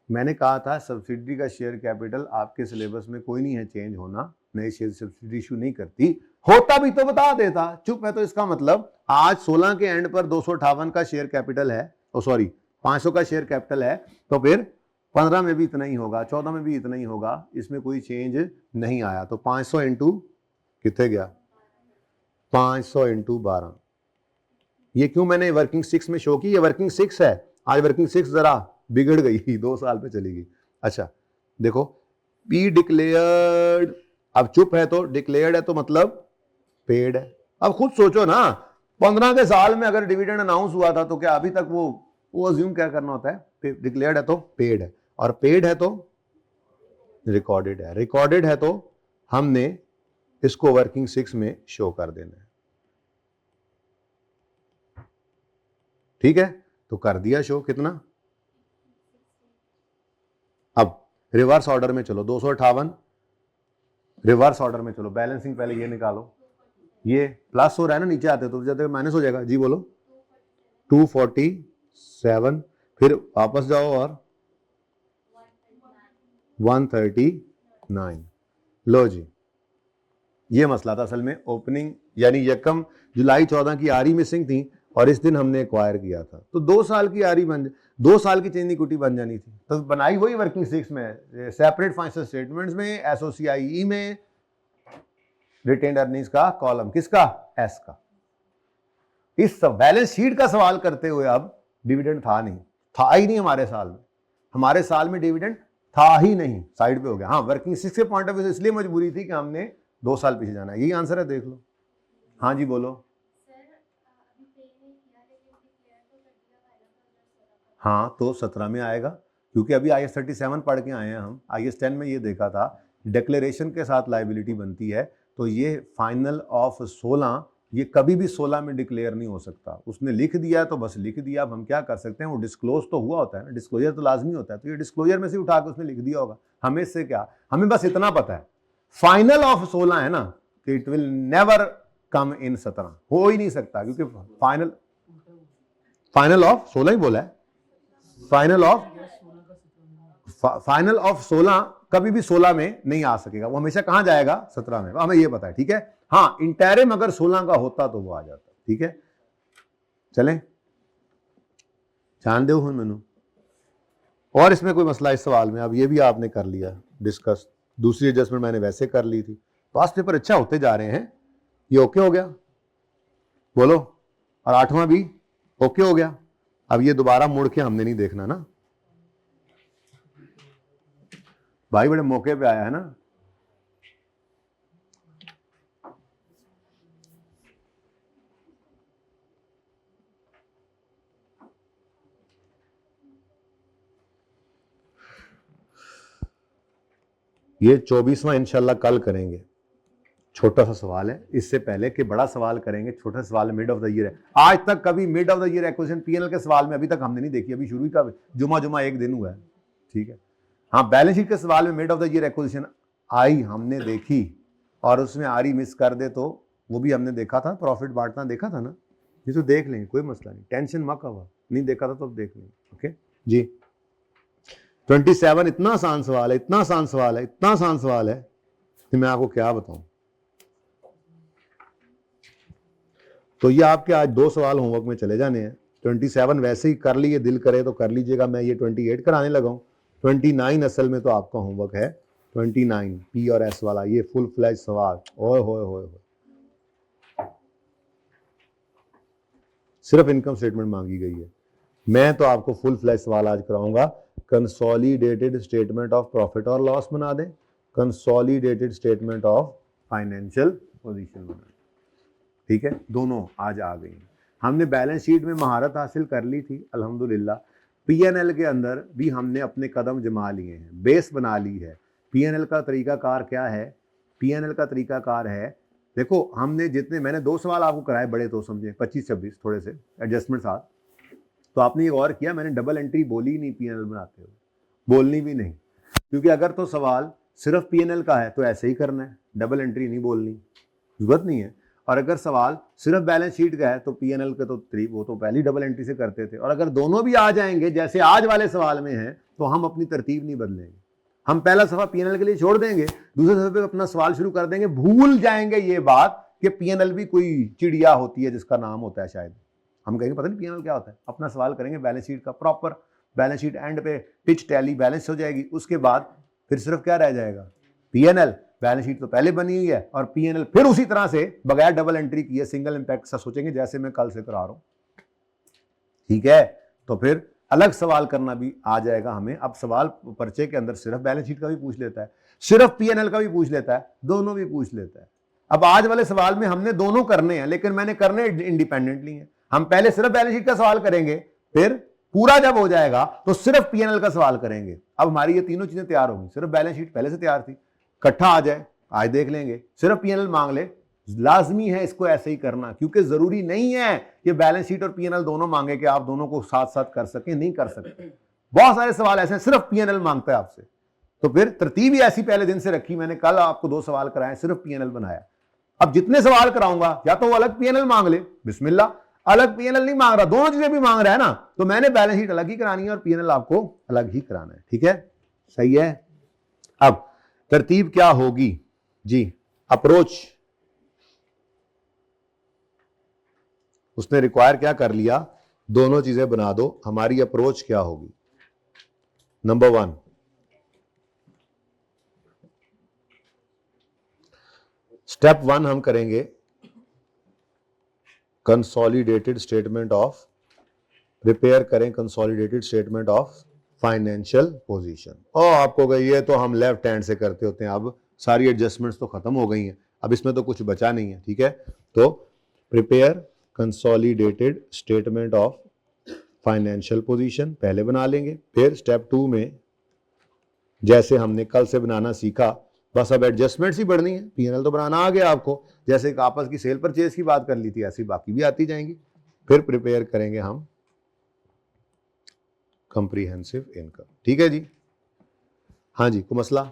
मैंने कहा था सब्सिडी का शेयर कैपिटल आपके सिलेबस में कोई नहीं है चेंज होना, नई शेयर सब्सिडी इशू नहीं करती, होता भी तो बता देता, चुप है। तो इसका मतलब आज 16 के एंड पर 258 का शेयर कैपिटल है, ओ सॉरी 500 का शेयर कैपिटल है, तो फिर 15 में भी इतना ही होगा, 14 में भी इतना ही होगा, इसमें कोई चेंज नहीं आया। तो 500 इंटू कितने गया, 500 इंटू 12। ये क्यों मैंने वर्किंग 6 में शो की, ये वर्किंग 6 है, आज वर्किंग 6 जरा बिगड़ गई, 2 साल पे चली गई। अच्छा देखो, पी डिक्लेयर्ड, अब चुप है तो डिक्लेयर्ड है तो मतलब पेड है। अब खुद सोचो ना, 15 के साल में अगर डिविडेंड अनाउंस हुआ था तो क्या अभी तक वो अज्यूम क्या करना होता है, डिक्लेयर्ड है तो पेड है, और पेड है तो रिकॉर्डेड है, रिकॉर्डेड है तो हमने इसको वर्किंग 6 में शो कर देना है। ठीक है, तो कर दिया शो, कितना। अब रिवर्स ऑर्डर में चलो, 258 रिवर्स ऑर्डर में चलो, बैलेंसिंग पहले ये निकालो, ये प्लस हो रहा है ना, नीचे आते तो जाते माइनस हो जाएगा। जी बोलो, 247, फिर वापस जाओ और 139। लो जी, ये मसला था असल में, ओपनिंग यानी यकम जुलाई 14 की आरी मिसिंग थी और इस दिन हमने एक्वायर किया था, तो 2 साल की आरी बन, 2 साल की चेंज इक्विटी बन जानी थी, तो बनाई वही वर्किंग 6 में, सेपरेट फाइनेंशियल स्टेटमेंट्स में, एसओसीआई में, रिटेन्ड अर्निंग्स का कॉलम किसका, एस का। इस बैलेंस शीट का सवाल करते हुए अब डिविडेंड था नहीं, था ही नहीं हमारे साल में, हमारे साल में डिविडेंड था ही नहीं, साइड पे हो गया। हाँ वर्किंग 6 के पॉइंट ऑफ व्यू से इसलिए मजबूरी थी कि हमने 2 साल पीछे जाना है, यही आंसर है, देख लो। हाँ जी बोलो। हाँ तो 17 में आएगा, क्योंकि अभी IAS 37 पढ़ के आए हैं हम, IAS 10 में ये देखा था डिक्लेरेशन के साथ लाइबिलिटी बनती है, तो ये फाइनल ऑफ 16, ये कभी भी 16 में डिक्लेयर नहीं हो सकता, उसने लिख दिया तो बस लिख दिया, अब हम क्या कर सकते हैं, वो डिस्क्लोज तो हुआ होता है ना, डिस्क्लोजर तो लाजमी होता है, तो ये डिस्क्लोजर में से उठा के उसने लिख दिया होगा, हमें इससे क्या, हमें बस इतना पता है फाइनल ऑफ 16 है ना, कि इट विल नेवर कम इन 17, हो ही नहीं सकता, क्योंकि फाइनल ऑफ 16 ही बोला है, फाइनल ऑफ 16 कभी भी 16 में नहीं आ सकेगा, वो हमेशा कहां जाएगा, 17 में, हमें ये पता है। ठीक है, हाँ इंटरिम अगर 16 का होता तो वो आ जाता। ठीक है, चलें, जान दो हूं मैनू, और इसमें कोई मसला इस सवाल में, अब ये भी आपने कर लिया डिस्कस, दूसरी एडजस्टमेंट मैंने वैसे कर ली थी, पास्ट पेपर अच्छा होते जा रहे हैं, ये ओके हो गया बोलो, और 8वां भी ओके हो गया। अब ये दोबारा मुड़ के हमने नहीं देखना ना भाई, बड़े मौके पे आया है ना। ये 24वां इंशाल्लाह कल करेंगे, छोटा सा सवाल है, इससे पहले कि बड़ा सवाल करेंगे, छोटा सवाल मिड ऑफ द ईयर है। आज तक कभी mid of the year acquisition PNL के सवाल में अभी तक हमने नहीं देखी, अभी शुरू का जुमा एक दिन हुआ है, ठीक है। हाँ, बैलेंस शीट के सवाल में mid of the year acquisition आई हमने देखी, और उसमें आरी मिस कर दे तो वो भी हमने देखा था, प्रॉफिट बांटना देखा था ना, ये तो देख लेंगे, कोई मसला नहीं, टेंशन मत हुआ, नहीं देखा था तो अब देख लेंगे। ओके जी। 27 इतना आसान सवाल है, इतना आसान सवाल है, इतना आसान सवाल है कि मैं आपको क्या बताऊं। तो ये आपके आज 2 सवाल होमवर्क में चले जाने हैं। 27 वैसे ही कर लिए, दिल करे तो कर लीजिएगा, मैं ये 28 कराने लगा हूं। 29 असल में तो आपका होमवर्क है, 29 पी और एस वाला, ये फुल फ्लैश सवाल। ओए होए होए, सिर्फ इनकम स्टेटमेंट मांगी गई है। मैं तो आपको फुल फ्लैश सवाल आज कराऊंगा। कंसोलिडेटेड स्टेटमेंट ऑफ प्रॉफिट और लॉस बना दें, consolidated statement of financial position बना दें, ठीक है। दोनों आज आ गई। हमने बैलेंस शीट में महारत हासिल कर ली थी अल्हम्दुलिल्लाह। पीएनएल के अंदर भी हमने अपने कदम जमा लिए हैं, बेस बना ली है। पीएनएल का तरीकाकार क्या है? पीएनएल का तरीकाकार है, देखो हमने जितने, मैंने 2 सवाल आपको कराए बड़े, तो समझे 25-26 थोड़े से एडजस्टमेंट साथ, तो आपने ये गौर किया मैंने डबल एंट्री बोली ही नहीं पीएनएल बनाते हुए, बोलनी भी नहीं, क्योंकि अगर तो सवाल सिर्फ पीएनएल का है तो ऐसे ही करना है, डबल एंट्री नहीं बोलनी, जरूरत नहीं है। और अगर सवाल सिर्फ बैलेंस शीट का है तो पीएनएल के तो वो तो पहली डबल एंट्री से करते थे। और अगर दोनों भी आ जाएंगे जैसे आज वाले सवाल में है तो हम अपनी तरतीब नहीं बदलेंगे, हम पहला सफा पीएनएल के लिए छोड़ देंगे, दूसरे सफे पे अपना सवाल शुरू कर देंगे, भूल जाएंगे ये बात कि पीएनएल भी कोई चिड़िया होती है जिसका नाम होता है शायद, हम कहेंगे पता नहीं पीएनएल क्या होता है, अपना सवाल करेंगे बैलेंस शीट का प्रॉपर, बैलेंस शीट एंड पे टिच टैली बैलेंस हो जाएगी, उसके बाद फिर सिर्फ क्या रह जाएगा, पीएनएल। बैलेंस शीट तो पहले बनी हुई है और पीएनएल फिर उसी तरह से बगैर डबल एंट्री किए सिंगल इंपैक्ट सा सोचेंगे जैसे मैं कल से करा रहा हूं, ठीक है। तो फिर अलग सवाल करना भी आ जाएगा हमें। अब सवाल पर्चे के अंदर सिर्फ बैलेंस शीट का भी पूछ लेता है, सिर्फ पीएनएल का भी पूछ लेता है, दोनों भी पूछ लेता है। अब आज वाले सवाल में हमने दोनों करने हैं, लेकिन मैंने करने इंडिपेंडेंटली हैं। हम पहले सिर्फ बैलेंस शीट का सवाल करेंगे, फिर पूरा जब हो जाएगा तो सिर्फ पीएनएल का सवाल करेंगे। अब हमारी ये तीनों चीजें तैयार होंगी, सिर्फ बैलेंस शीट पहले से तैयार थी, इकट्ठा आ जाए आज देख लेंगे, सिर्फ पीएनएल मांग ले, लाजमी है इसको ऐसे ही करना, क्योंकि जरूरी नहीं है कि बैलेंस शीट और पीएनएल दोनों मांगे कि आप दोनों को साथ साथ कर सकें, नहीं कर सकते। बहुत सारे सवाल ऐसे हैं सिर्फ पीएनएल मांगता है आपसे, तो फिर तरतीब ही ऐसी पहले दिन से रखी मैंने, कल आपको 2 सवाल कराए सिर्फ पीएनएल बनाया। अब जितने सवाल कराऊंगा या तो वो अलग पीएनएल मांग ले, बिस्मिल्लाह, अलग पीएनएल नहीं मांग रहा, दोनों चीजें भी मांग रहा है ना, तो मैंने बैलेंस शीट अलग ही करानी है और पीएनएल आपको अलग ही कराना है, ठीक है, सही है। अब तरतीब क्या होगी जी, अप्रोच उसने रिक्वायर क्या कर लिया, दोनों चीजें बना दो। हमारी अप्रोच क्या होगी, नंबर 1, स्टेप 1 हम करेंगे कंसोलिडेटेड स्टेटमेंट ऑफ, प्रिपेयर करें consolidated statement of financial position. और आपको गई है तो हम लेफ्ट हैंड से करते होते हैं, अब सारी एडजस्टमेंट्स तो खत्म हो गई हैं, अब इसमें तो कुछ बचा नहीं है, ठीक है। तो prepare consolidated statement of financial position पहले बना लेंगे, फिर स्टेप 2 में जैसे हमने कल से बनाना सीखा, बस अब एडजस्टमेंट्स ही बढ़नी है, पीएनएल तो बनाना आ गया आपको, जैसे एक आपस की सेल परचेज की बात कर ली थी ऐसी बाकी भी आती जाएंगी। फिर प्रिपेयर करेंगे हम कॉम्प्रिहेंसिव इनकम, ठीक है जी। हाँ जी, कोई मसला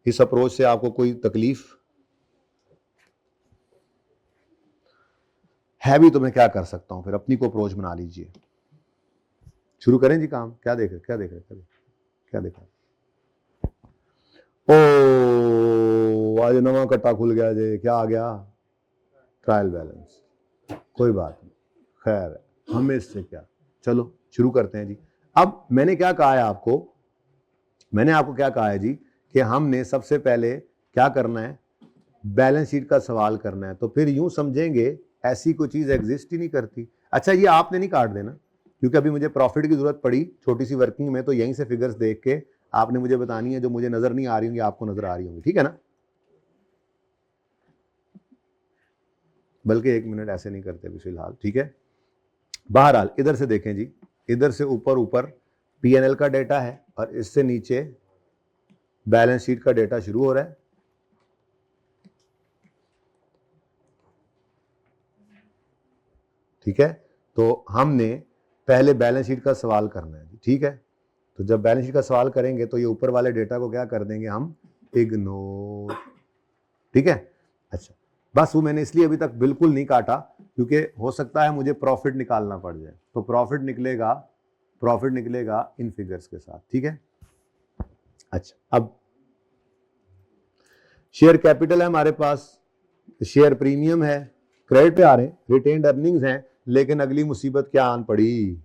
इस अप्रोच से, आपको कोई तकलीफ है भी तो मैं क्या कर सकता हूं, फिर अपनी को अप्रोच बना लीजिए, शुरू करें जी काम। क्या देख रहे ओ आज नवा कट्टा खुल गया जी, क्या आ गया, ट्रायल बैलेंस, कोई बात नहीं, खैर है हमें इससे क्या, चलो शुरू करते हैं जी। अब मैंने क्या कहा है आपको, मैंने आपको क्या कहा है जी कि हमने सबसे पहले क्या करना है, बैलेंस शीट का सवाल करना है। तो फिर यूं समझेंगे ऐसी कोई चीज एग्जिस्ट ही नहीं करती। अच्छा ये आपने नहीं काट देना, क्योंकि अभी मुझे प्रॉफिट की जरूरत पड़ी छोटी सी वर्किंग में, तो यहीं से फिगर्स देख के आपने मुझे बतानी है, जो मुझे नजर नहीं आ रही होंगी आपको नजर आ रही होंगी, ठीक है ना। बल्कि 1 मिनट ऐसे नहीं करते अभी फिलहाल, ठीक है। बहरहाल इधर से देखें जी, इधर से ऊपर पीएनएल का डेटा है और इससे नीचे बैलेंस शीट का डेटा शुरू हो रहा है। ठीक है, तो हमने पहले बैलेंस शीट का सवाल करना है, ठीक है। तो जब बैलेंस शीट का सवाल करेंगे तो ये ऊपर वाले डेटा को क्या कर देंगे हम, इग्नोर, ठीक है। अच्छा, बस वो मैंने इसलिए अभी तक बिल्कुल नहीं काटा क्योंकि हो सकता है मुझे प्रॉफिट निकालना पड़ जाए, तो प्रॉफिट निकलेगा इन फिगर्स के साथ, ठीक है। अच्छा, अब शेयर कैपिटल है हमारे पास, शेयर प्रीमियम है, क्रेडिट पे आ रहे हैं, रिटेन्ड अर्निंग्स हैं, लेकिन अगली मुसीबत क्या आन पड़ी,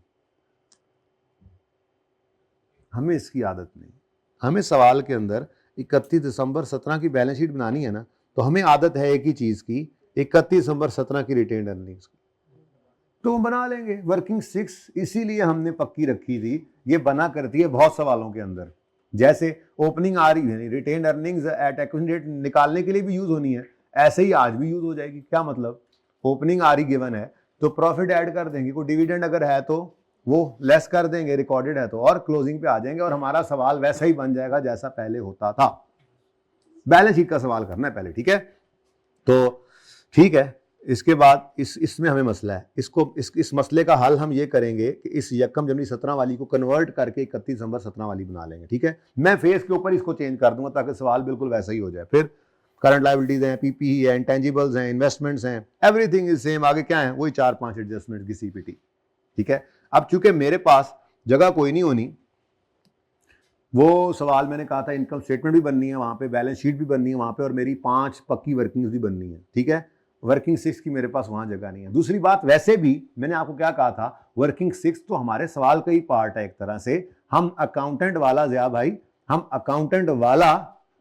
हमें इसकी आदत नहीं। हमें सवाल के अंदर 31 दिसंबर 17 की बैलेंस शीट बनानी है ना, तो हमें आदत है एक ही चीज की, 31 दिसंबर 17 की रिटेन्ड अर्निंग्स की, तो बना लेंगे। वर्किंग 6 इसीलिए हमने पक्की रखी थी, ये बना करती है बहुत सवालों के अंदर। जैसे ओपनिंग आ रही है, retained earnings at acquisition date निकालने के लिए भी यूज होनी है, ऐसे ही आज भी यूज हो जाएगी। क्या मतलब, ओपनिंग आ रही गिवन है तो प्रॉफिट ऐड कर देंगे, कोई डिविडेंड अगर है तो वो लेस कर देंगे, रिकॉर्डेड है तो, और क्लोजिंग पे आ जाएंगे और हमारा सवाल वैसा ही बन जाएगा जैसा पहले होता था। बैलेंस शीट का सवाल करना है पहले, ठीक है। तो ठीक है, इसके बाद इसमें हमें मसला है, इस मसले का हल हम ये करेंगे कि इस यकम जनवरी 17 वाली को कन्वर्ट करके 31 दिसंबर 17 वाली बना लेंगे, ठीक है। मैं फेस के ऊपर इसको चेंज कर दूंगा ताकि सवाल बिल्कुल वैसा ही हो जाए। फिर करंट लायबिलिटीज हैं, पीपीई है, इंटेंजिबल्स हैं, इन्वेस्टमेंट्स हैं, एवरीथिंग इज सेम। आगे क्या है, वही 4-5 एडजस्टमेंट की सीपीटी, ठीक है। अब चूंकि मेरे पास जगह कोई नहीं होनी, वो सवाल मैंने कहा था इनकम स्टेटमेंट भी बननी है वहां पे, बैलेंस शीट भी बननी है वहां पे, और मेरी 5 पक्की वर्किंग्स भी बननी है, ठीक है। वर्किंग 6 की मेरे पास वहां जगह नहीं है। दूसरी बात, वैसे भी मैंने आपको क्या कहा था, वर्किंग 6 तो हमारे सवाल का ही पार्ट है एक तरह से। हम अकाउंटेंट वाला ज़िया भाई, हम अकाउंटेंट वाला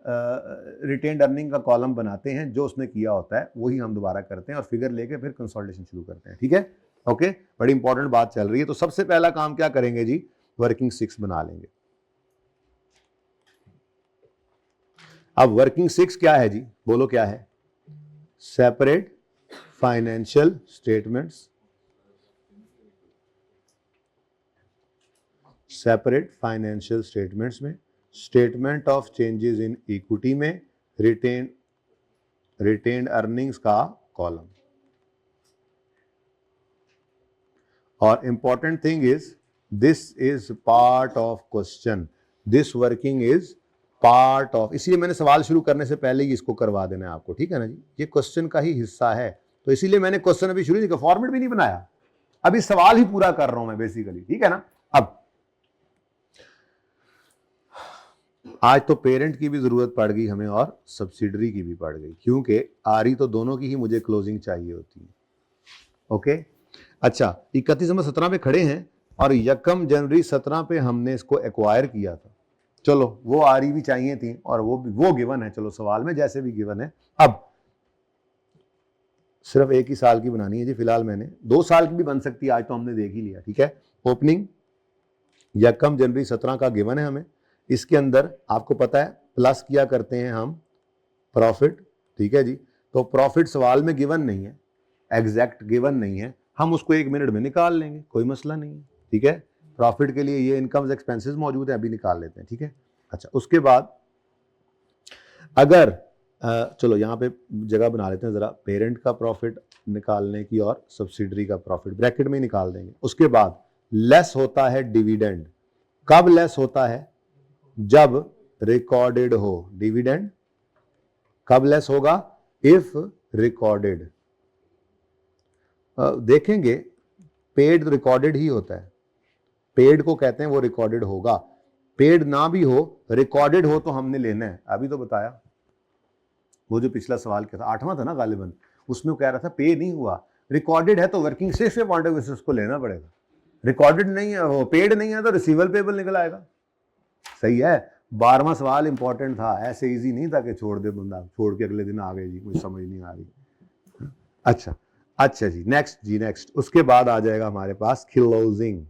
रिटेन्ड अर्निंग का कॉलम बनाते हैं, जो उसने किया होता है वही हम दोबारा करते हैं और फिगर लेके फिर कंसोलिडेशन शुरू करते हैं, ठीक है। ओके, बड़ी इंपॉर्टेंट बात चल रही है। तो सबसे पहला काम क्या करेंगे जी, वर्किंग 6 बना लेंगे। अब वर्किंग 6 क्या है जी, बोलो क्या है, separate financial statements, separate financial statements में statement of changes in equity में रिटेन्ड अर्निंग्स का कॉलम। और important thing is this is part of question, this working is part of, इसलिए मैंने सवाल शुरू करने से पहले ही इसको करवा देना है आपको, ठीक है ना जी। ये क्वेश्चन का ही हिस्सा है, तो इसीलिए मैंने क्वेश्चन अभी शुरू नहीं किया, फॉर्मेट भी नहीं बनाया, अभी सवाल ही पूरा कर रहा हूं मैं बेसिकली, ठीक है ना। अब आज तो पेरेंट की भी जरूरत पड़ गई हमें और सब्सिडरी की भी पड़ गई, क्योंकि आरी तो दोनों की ही मुझे क्लोजिंग चाहिए होती है। ओके, अच्छा, 31 दिसंबर 17 पे खड़े हैं और यकम जनवरी 17 पे हमने इसको एक्वायर किया था। चलो, वो आरी भी चाहिए थी और वो गिवन है, चलो सवाल में जैसे भी गिवन है। अब सिर्फ एक ही साल की बनानी है जी, फिलहाल मैंने 2 साल की भी बन सकती है, आज तो हमने देख ही लिया, ठीक है। ओपनिंग यकम जनवरी 17 का गिवन है हमें, इसके अंदर आपको पता है प्लस किया करते हैं हम प्रॉफिट, ठीक है जी। तो प्रॉफिट सवाल में गिवन नहीं है, एग्जैक्ट गिवन नहीं है, हम उसको 1 मिनट में निकाल लेंगे, कोई मसला नहीं है, ठीक है। प्रॉफिट के लिए ये इनकम्स एक्सपेंसेस मौजूद है, अभी निकाल लेते हैं, ठीक है। अच्छा, उसके बाद अगर चलो यहाँ पे जगह बना लेते हैं जरा, पेरेंट का प्रॉफिट निकालने की और सब्सिडरी का प्रॉफिट ब्रैकेट में निकाल देंगे। उसके बाद लेस होता है डिविडेंड, कब लेस होता है, जब रिकॉर्डेड हो डिविडेंड, कब लेस होगा, इफ रिकॉर्डेड। देखेंगे पेड रिकॉर्डेड ही होता है, पेड को कहते हैं वो रिकॉर्डेड होगा, पेड ना भी हो रिकॉर्डेड हो तो हमने लेना है। अभी तो बताया, वो जो पिछला सवाल क्या था, 8वां था ना गालिबन, उसमें कह रहा था पे नहीं हुआ, रिकॉर्डेड है तो वर्किंग से पॉइंट ऑफ व्यू उसको लेना पड़ेगा, रिकॉर्डेड नहीं है, वो पेड नहीं है तो रिसीवेबल पेबल निकल आएगा, सही है। 12वां सवाल इंपॉर्टेंट था, ऐसे इजी नहीं था कि छोड़ दे बंदा, छोड़ के अगले दिन आ गए जी, मुझे समझ नहीं आ रही। अच्छा अच्छा जी, नेक्स्ट उसके बाद आ जाएगा हमारे पास क्लोजिंग।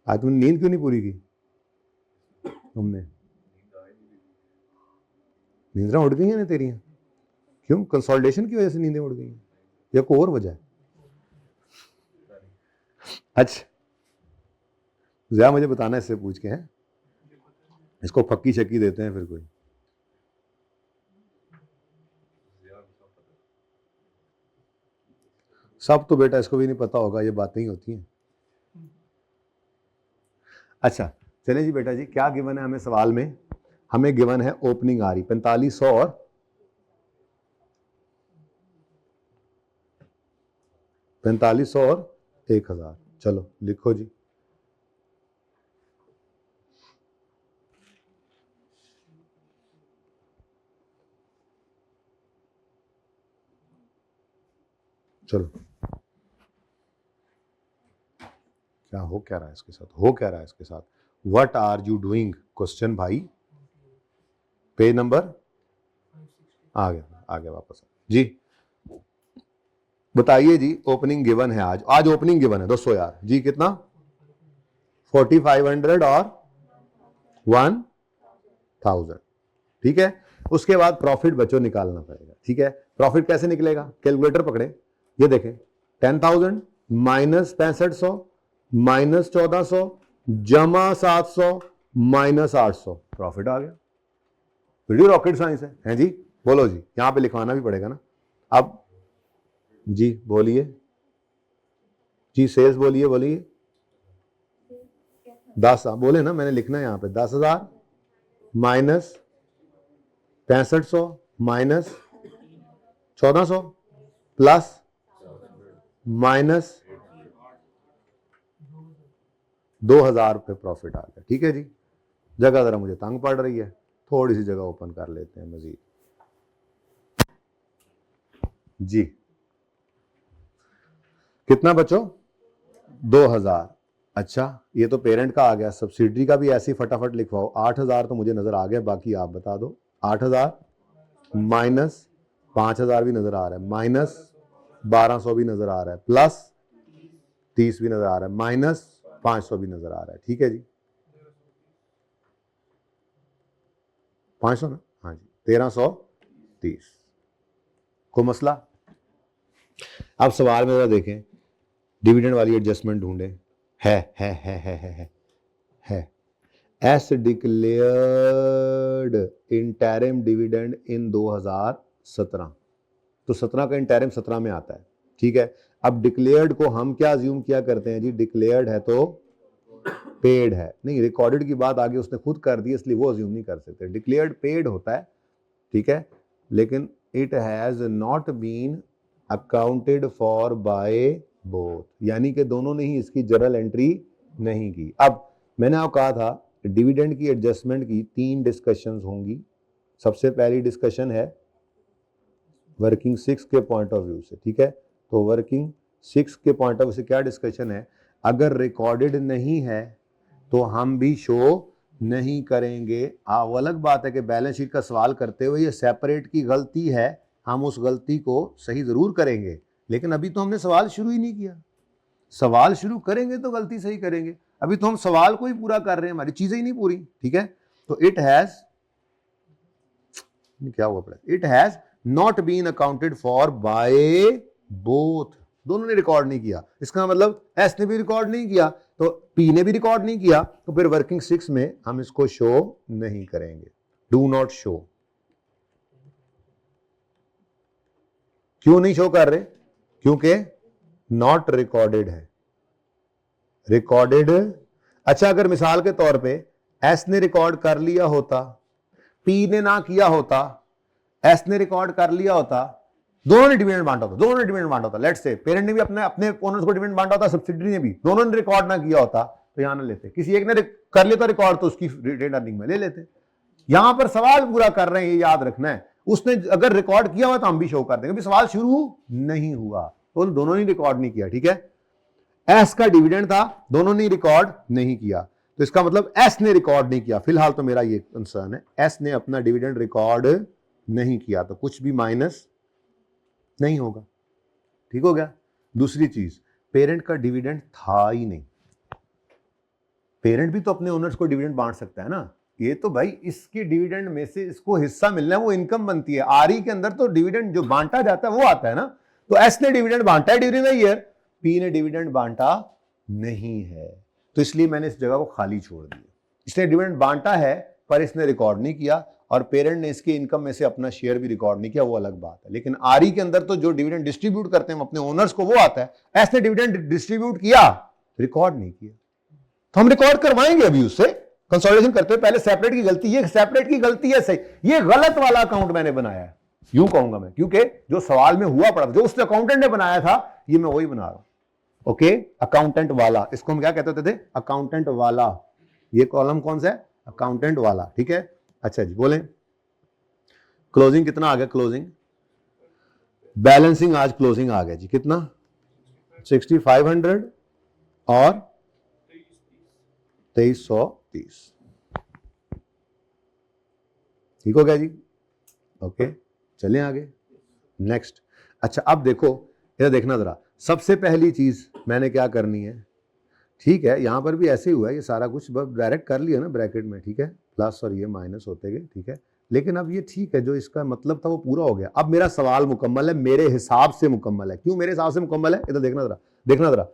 आज तुमने नींद क्यों नहीं पूरी की, तुमने नींदरा उड़ गई है ना तेरी, क्यों, कंसोलिडेशन की वजह से नींदें उड़ गई हैं या कोई और वजह है। अच्छा, ज़रा मुझे बताना इससे पूछ के, हैं इसको फक्की शक्की देते हैं फिर कोई। सब तो बेटा इसको भी नहीं पता होगा, ये बातें ही होती हैं। अच्छा चलिए जी बेटा जी, क्या गिवन है हमें सवाल में? हमें गिवन है ओपनिंग आ रही 4500 और 4500 और 1000। चलो लिखो जी। चलो क्या रहा है इसके साथ, हो क्या रहा है इसके साथ? What are you doing? Question भाई, पेज नंबर आ गया वापस जी। बताइए जी, ओपनिंग गिवन है आज ओपनिंग गिवन है दोस्तों यार जी, कितना? 4500 और 1000, ठीक है। उसके बाद प्रॉफिट बच्चों निकालना पड़ेगा, ठीक है। प्रॉफिट कैसे निकलेगा? कैलकुलेटर पकड़े, ये देखें 10,000 माइनस 6500 माइनस 1400 जमा 700 माइनस 800, प्रॉफिट आ गया। वीडियो रॉकेट साइंस है जी। बोलो जी, यहां पे लिखवाना भी पड़ेगा ना। अब जी बोलिए जी, सेल्स बोलिए 10 बोले ना, मैंने लिखना है यहां पे 10,000 माइनस 6500 माइनस 1400 प्लस माइनस 2000 पे प्रॉफिट आ गया, ठीक है जी। जगह जरा मुझे तंग पड़ रही है, थोड़ी सी जगह ओपन कर लेते हैं मजीद जी। कितना बच्चों? 2000। अच्छा ये तो पेरेंट का आ गया, सब्सिडरी का भी ऐसे ही फटाफट लिखवाओ। 8000 तो मुझे नजर आ गया, बाकी आप बता दो। 8000 माइनस 5000 भी नजर आ रहा है, माइनस 1200 भी नजर आ रहा है, प्लस 30 भी नजर आ रहा है, माइनस 500 भी नजर आ रहा है, ठीक है जी। 500 ना, हाँ जी 1330। कोई मसला? अब सवाल में जरा देखें, डिविडेंड वाली एडजस्टमेंट ढूंढे। है S declared interim dividend in 2017, तो 17 का इंटरिम 17 में आता है, ठीक है। अब डिक्लेयर्ड को हम क्या अज्यूम किया करते हैं जी, डिक्लेयर्ड है तो पेड है, नहीं रिकॉर्डेड की बात आगे उसने खुद कर दी, इसलिए वो अज्यूम नहीं कर सकते। डिक्लेयर्ड पेड होता है, ठीक है, लेकिन it has not been accounted for by both, यानी कि दोनों ने ही इसकी जर्नल एंट्री नहीं की। अब मैंने आपको कहा था डिविडेंड की एडजस्टमेंट की 3 डिस्कशंस होंगी। सबसे पहली डिस्कशन है वर्किंग 6 के पॉइंट ऑफ व्यू से, ठीक है। तो वर्किंग 6 के पॉइंट ऑफ व्यू से क्या डिस्कशन है? अगर रिकॉर्डेड नहीं है तो हम भी शो नहीं करेंगे। वो अलग बात है कि बैलेंस शीट का सवाल करते हुए ये सेपरेट की गलती है, हम उस गलती को सही जरूर करेंगे, लेकिन अभी तो हमने सवाल शुरू ही नहीं किया। सवाल शुरू करेंगे तो गलती सही करेंगे, अभी तो हम सवाल को ही पूरा कर रहे हैं, हमारी चीजें ही नहीं पूरी, ठीक है। तो इट हैज क्या हुआ पड़ा, it has not been accounted for by both, दोनों ने रिकॉर्ड नहीं किया। इसका मतलब एस ने भी रिकॉर्ड नहीं किया तो पी ने भी रिकॉर्ड नहीं किया, तो फिर वर्किंग 6 में हम इसको शो नहीं करेंगे। Do not show. क्यों नहीं शो कर रहे? क्योंकि नॉट रिकॉर्डेड है। रिकॉर्डेड, अच्छा अगर मिसाल के तौर पे एस ने रिकॉर्ड कर लिया होता, पी ने ना किया होता, एस ने रिकॉर्ड कर लिया होता, दोनों ने डिविडेंड बांटा होता, लेट्स से पेरेंट ने भी अपने ओनर्स को डिविडेंड बांटा होता, सब्सिडरी ने भी, दोनों ने रिकॉर्ड ना किया होता तो यहां ना लेते। किसी एक ने कर लेता रिकॉर्ड तो उसकी रिटेन अर्निंग में ले लेते। यहां पर सवाल पूरा कर रहे हैं, ये याद रखना है। उसने अगर रिकॉर्ड किया हुआ तो हम भी शो कर देंगे, अभी सवाल शुरू नहीं हुआ, तो दोनों ने रिकॉर्ड नहीं किया, ठीक है। एस का डिविडेंड था, दोनों ने रिकॉर्ड नहीं किया, तो इसका मतलब एस ने रिकॉर्ड नहीं किया। फिलहाल तो मेरा ये कंसर्न है, एस ने अपना डिविडेंड रिकॉर्ड नहीं किया, तो कुछ भी माइनस नहीं होगा, ठीक हो गया। दूसरी चीज, पेरेंट का डिविडेंड था ही नहीं। पेरेंट भी तो अपने ओनर्स को डिविडेंड बांट सकता है ना, ये तो भाई इसके डिविडेंड में से इसको हिस्सा मिलना है, वो इनकम बनती है। आरई के अंदर तो डिविडेंड जो बांटा जाता है वो आता है ना, तो एस ने डिविडेंड बांटा है ड्यूरिंग द ईयर, पी ने डिविडेंड बांटा नहीं है, तो इसलिए मैंने इस जगह को खाली छोड़ दिया। इसने डिविडेंड बांटा है पर इसने रिकॉर्ड नहीं किया, और पेरेंट ने इसकी इनकम में से अपना शेयर भी रिकॉर्ड नहीं किया, वो अलग बात है। लेकिन आरई के अंदर तो जो डिविडेंड डिस्ट्रीब्यूट करते हैं हम अपने ओनर्स को, वो आता है। ऐसे डिविडेंड डिस्ट्रीब्यूट किया, रिकॉर्ड नहीं किया, तो हम रिकॉर्ड करवाएंगे अभी उससे कंसोलिडेशन करते हुए। पहले सेपरेट की गलती, ये सेपरेट की गलती है, सही, ये गलत वाला अकाउंट मैंने बनाया है, यूं कहूंगा मैं, क्योंकि जो सवाल में हुआ पड़ा, जो उस अकाउंटेंट ने बनाया था, ये मैं वही बना रहा हूं। ओके, अकाउंटेंट वाला, इसको हम क्या कहते होते थे? अकाउंटेंट वाला। ये कॉलम कौन सा है? अकाउंटेंट वाला। ठीक है, अच्छा जी, बोलें क्लोजिंग कितना आ गया? क्लोजिंग बैलेंसिंग आज क्लोजिंग आ गया जी, कितना? 6500 और 2330। ठीक हो गया जी? ओके, चलें आगे, नेक्स्ट। अच्छा, अब देखो, इधर देखना जरा। सबसे पहली चीज मैंने क्या करनी है, ठीक है, यहां पर भी ऐसे ही हुआ है, ये सारा कुछ डायरेक्ट कर लिया ना ब्रैकेट में, ठीक है, प्लस और ये माइनस होते गए, ठीक है, लेकिन अब ये ठीक है, जो इसका मतलब था वो पूरा हो गया। अब मेरा सवाल मुकम्मल है, मेरे हिसाब से मुकम्मल है। क्यों मेरे हिसाब से मुकम्मल है? इधर देखना जरा, देखना जरा।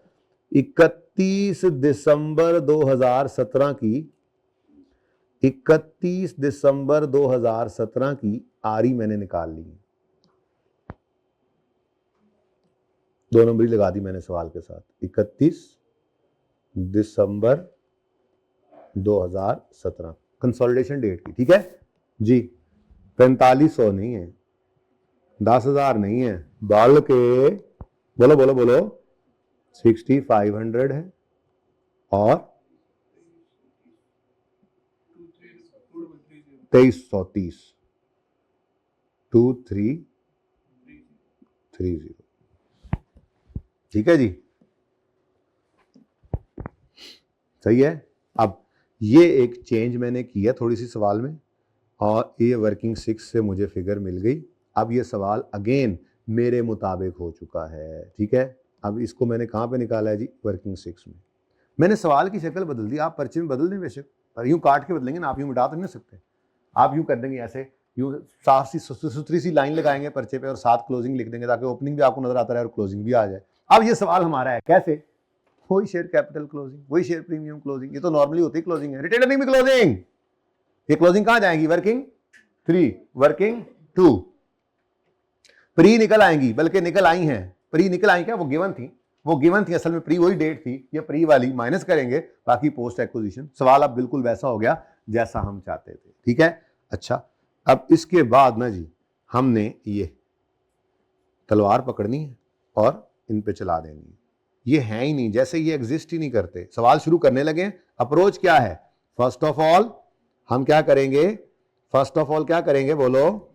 31 दिसंबर 2017 की 31 दिसंबर 2017 की आरी मैंने निकाल ली, 2 नंबरी लगा दी मैंने सवाल के साथ। 31 दिसंबर 2017 कंसोलिडेशन डेट की, ठीक है जी। 4500 नहीं है, 10,000 नहीं है, बल्कि बोलो बोलो बोलो 6500 है और 2330, 2330। ठीक है जी, सही है। अब ये एक चेंज मैंने किया थोड़ी सी सवाल में, और ये वर्किंग 6 से मुझे फिगर मिल गई। अब ये सवाल अगेन मेरे मुताबिक हो चुका है, ठीक है। अब इसको मैंने कहाँ पे निकाला है जी? वर्किंग 6 में। मैंने सवाल की शक्ल बदल दी, आप पर्चे में बदल दें बेशक, पर यूँ काट के बदलेंगे ना, आप यूँ मिटा तो नहीं सकते। आप यूँ कर देंगे ऐसे, यूँ साफ सी सुथरी सी लाइन लगाएंगे पर्चे पे और साथ क्लोजिंग लिख देंगे, ताकि ओपनिंग भी आपको नजर आता रहे और क्लोजिंग भी आ जाए। अब ये सवाल हमारा है, कैसे? वही शेयर कैपिटल क्लोजिंग, वही शेयर प्रीमियम क्लोजिंग, ये तो नॉर्मली होती है क्लोजिंग है। रिटेन अर्निंग में क्लोजिंग, ये क्लोजिंग कहां जाएंगी? वर्किंग 3, वर्किंग 2, प्री निकल आएंगी, बल्कि निकल आई हैं, प्री निकल आई, क्या वो गिवन थी? वो गिवन थी, असल में प्री वही डेट थी, ये प्री वाली माइनस करेंगे, बाकी पोस्ट एक्विजिशन। सवाल अब बिल्कुल वैसा हो गया जैसा हम चाहते थे, ठीक है। अच्छा, अब इसके बाद ना जी, हमने ये तलवार पकड़नी है और इन पे चला देनी है। ये है ही नहीं, जैसे ये एग्जिस्ट ही नहीं करते। सवाल शुरू करने लगे, अप्रोच क्या है? फर्स्ट ऑफ ऑल हम क्या करेंगे? फर्स्ट ऑफ ऑल क्या करेंगे? बोलो।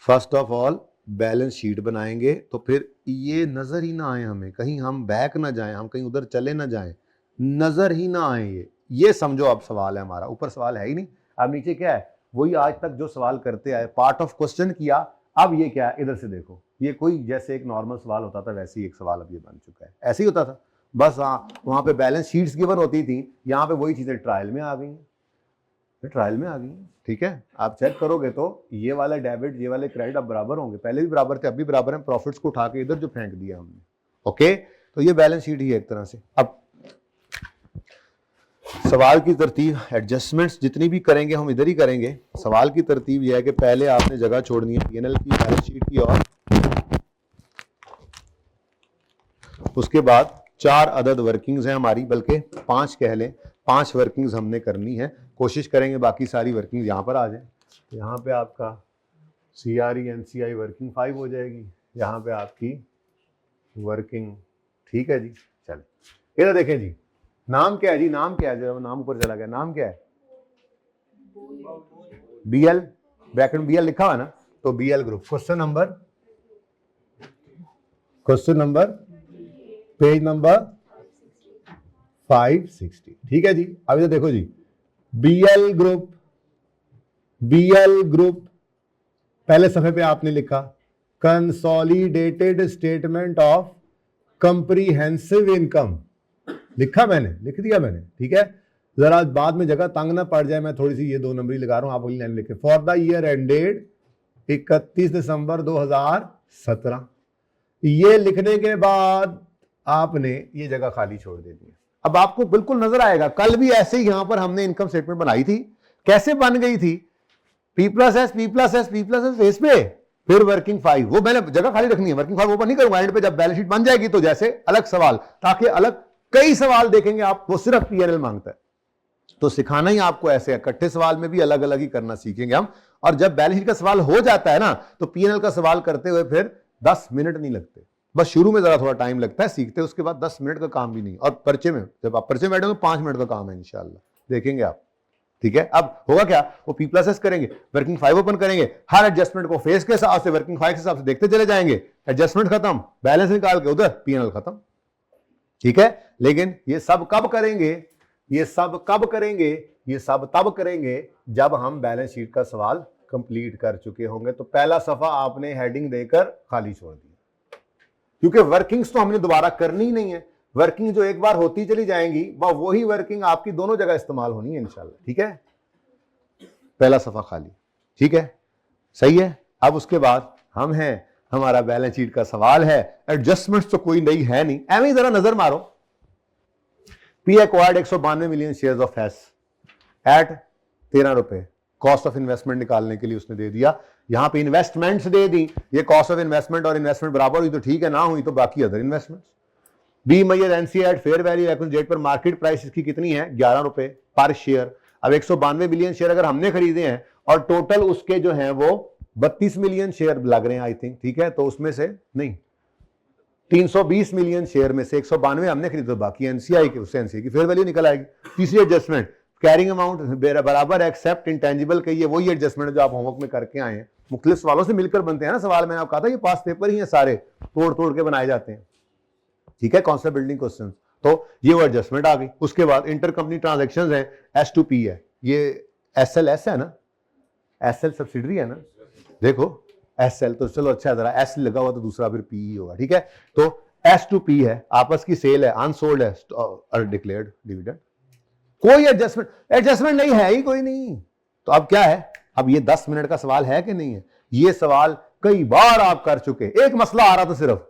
First of all balance sheet बनाएंगे, तो फिर ये नजर ही ना आए हमें, कहीं हम बैक ना जाएं, हम कहीं उधर चले ना जाएं, नजर ही ना आए। ये समझो अब सवाल है हमारा, ऊपर सवाल है ही नहीं। अब नीचे क्या है? वही आज तक जो सवाल करते आए, पार्ट ऑफ क्वेश्चन किया। अब ये क्या है? इधर से देखो, ये कोई जैसे एक नॉर्मल सवाल होता था वैसे ही एक सवाल अब ये बन चुका है। ऐसे ही होता था बस, हाँ, वहां पे बैलेंस शीट्स गिवन होती थी, यहाँ पे वही चीजें ट्रायल में आ गई, ट्रायल में आ गई, ठीक है। आप चेक करोगे तो ये वाला डेबिट, ये वाले क्रेडिट अब बराबर होंगे, पहले भी बराबर थे, अब भी बराबर हैं। प्रॉफिट्स को उठा के इधर जो फेंक दिया हमने, ओके। तो ये बैलेंस शीट ही है एक तरह से। अब सवाल की तरतीब, एडजस्टमेंट्स जितनी भी करेंगे हम इधर ही करेंगे। सवाल की तरतीब यह है कि पहले आपने जगह छोड़नी है पीएनएल की, बैलेंस शीट की, और उसके बाद 4 अदद वर्किंग्स हैं हमारी, बल्कि 5 कह लें, 5 वर्किंग्स हमने करनी है। कोशिश करेंगे बाकी सारी वर्किंग्स यहाँ पर आ जाए। यहाँ पे आपका CRE NCI वर्किंग 5 हो जाएगी, यहाँ पे आपकी वर्किंग, ठीक है जी। चलिए इधर देखें जी, नाम क्या है जी? नाम क्या है? जो नाम ऊपर चला गया, नाम क्या है? BL, ब्रैकेट में BL लिखा हुआ है ना, तो BL group. Question number page number 560, ठीक है जी। अब इधर देखो जी, BL ग्रुप पहले सफे पे आपने लिखा consolidated statement of comprehensive income, लिखा मैंने, लिख दिया मैंने, ठीक है। जरा बाद में जगह तंग ना पड़ जाए, मैं थोड़ी सी ये 2 नंबरी लगा रहा हूं, आप अगली लाइन लिखे। फॉर द ईयर एंडेड 31 दिसंबर 2017, ये लिखने के बाद आपने ये जगह खाली छोड़ देनी है। अब आपको बिल्कुल नजर आएगा, कल भी ऐसे ही यहां पर हमने इनकम स्टेटमेंट बनाई थी, कैसे बन गई थी, P plus S P plus S P plus S phase पे, फिर वर्किंग 5, वो मैंने जगह खाली रखनी है, वर्किंग 5 ओपन नहीं करूंगा एंड पे, जब बैलेंस शीट बन जाएगी तो जैसे अलग सवाल, ताकि अलग कई सवाल देखेंगे आप, वो सिर्फ पीएनएल मांगता है, तो सिखाना ही आपको ऐसे है, इकट्ठे सवाल में भी अलग अलग ही करना सीखेंगे हम, और जब बैलेंस शीट का सवाल हो जाता है ना, तो पीएनएल का सवाल करते हुए फिर 10 मिनट नहीं लगते, बस शुरू में जरा थोड़ा टाइम लगता है सीखते, उसके बाद 10 मिनट का काम भी नहीं, और पर्चे में जब आप पर्चे में बैठोगे 5 मिनट का काम है इंशाल्लाह, देखेंगे आप, ठीक है। अब होगा क्या, वो P प्लस एस करेंगे, वर्किंग 5 ओपन करेंगे, हर एडजस्टमेंट को फेस के हिसाब से वर्किंग 5 के हिसाब से देखते चले जाएंगे, एडजस्टमेंट खत्म, बैलेंस निकाल के उधर पीएनएल खत्म, ठीक है। लेकिन ये सब कब करेंगे, ये सब कब करेंगे, ये सब तब करेंगे जब हम बैलेंस शीट का सवाल कंप्लीट कर चुके होंगे। तो पहला सफा आपने हेडिंग देकर खाली छोड़ दिया, क्योंकि वर्किंग्स तो हमने दोबारा करनी ही नहीं है, वर्किंग जो एक बार होती चली जाएंगी वही वर्किंग आपकी दोनों जगह इस्तेमाल होनी है इंशाल्लाह, ठीक है। पहला सफा खाली, ठीक है, सही है। अब उसके बाद हम हैं, हमारा बैलेंस शीट का सवाल है, एडजस्टमेंट्स तो कोई नहीं है नहीं, एवं ही जरा नजर मारो, P acquired 192 million shares of S at 13 रुपए, कॉस्ट ऑफ इन्वेस्टमेंट निकालने के लिए उसने दे दिया, यहां पे इन्वेस्टमेंट्स दे दी, ये कॉस्ट ऑफ इन्वेस्टमेंट और इन्वेस्टमेंट बराबर हुई तो ठीक है, ना हुई तो बाकी अदर इन्वेस्टमेंट्स। बी मैयर NC at fair value acquisition date पर मार्केट प्राइस इसकी कितनी है, 11 रुपए पर शेयर। अब 192 मिलियन शेयर अगर हमने खरीदे हैं और टोटल उसके जो हैं वो 32 मिलियन शेयर लग रहे हैं आई थिंक, ठीक है, तो उसमें से नहीं 320 मिलियन शेयर में से 192 हमने खरीदे, बाकी एनसीआई के, उससे एनसीआई की फेयर वैल्यू निकल आएगी। तीसरी एडजस्टमेंट, कैरिंग अमाउंट बराबर एक्सेप्ट इंटेंजिबल के, ये वही एडजस्टमेंट जो आप होमवर्क में करके आए हैं, मुख्तलिफ सवालों से मिलकर बनते हैं ना सवाल, मैंने आपको कहा था ये पास पेपर ही है, सारे तोड़ तोड़ के बनाए जाते हैं, ठीक है, कॉन्सेप्ट बिल्डिंग क्वेश्चन। तो ये वो एडजस्टमेंट आ गई। उसके बाद इंटर कंपनी ट्रांजेक्शन है, S2P है, ये SLS है ना, SL सब्सिडरी है ना, देखो SL तो चलो अच्छा है, जरा S लगा हुआ तो दूसरा फिर P ही होगा, ठीक है। तो S2P है, आपस की सेल है, अनसोल्ड है और डिक्लेयर्ड डिविडेंड, कोई एडजस्टमेंट नहीं है ही कोई नहीं। तो अब क्या है, अब ये 10 मिनट का सवाल है कि नहीं है, ये सवाल कई बार आप कर चुके। एक मसला आ रहा था, सिर्फ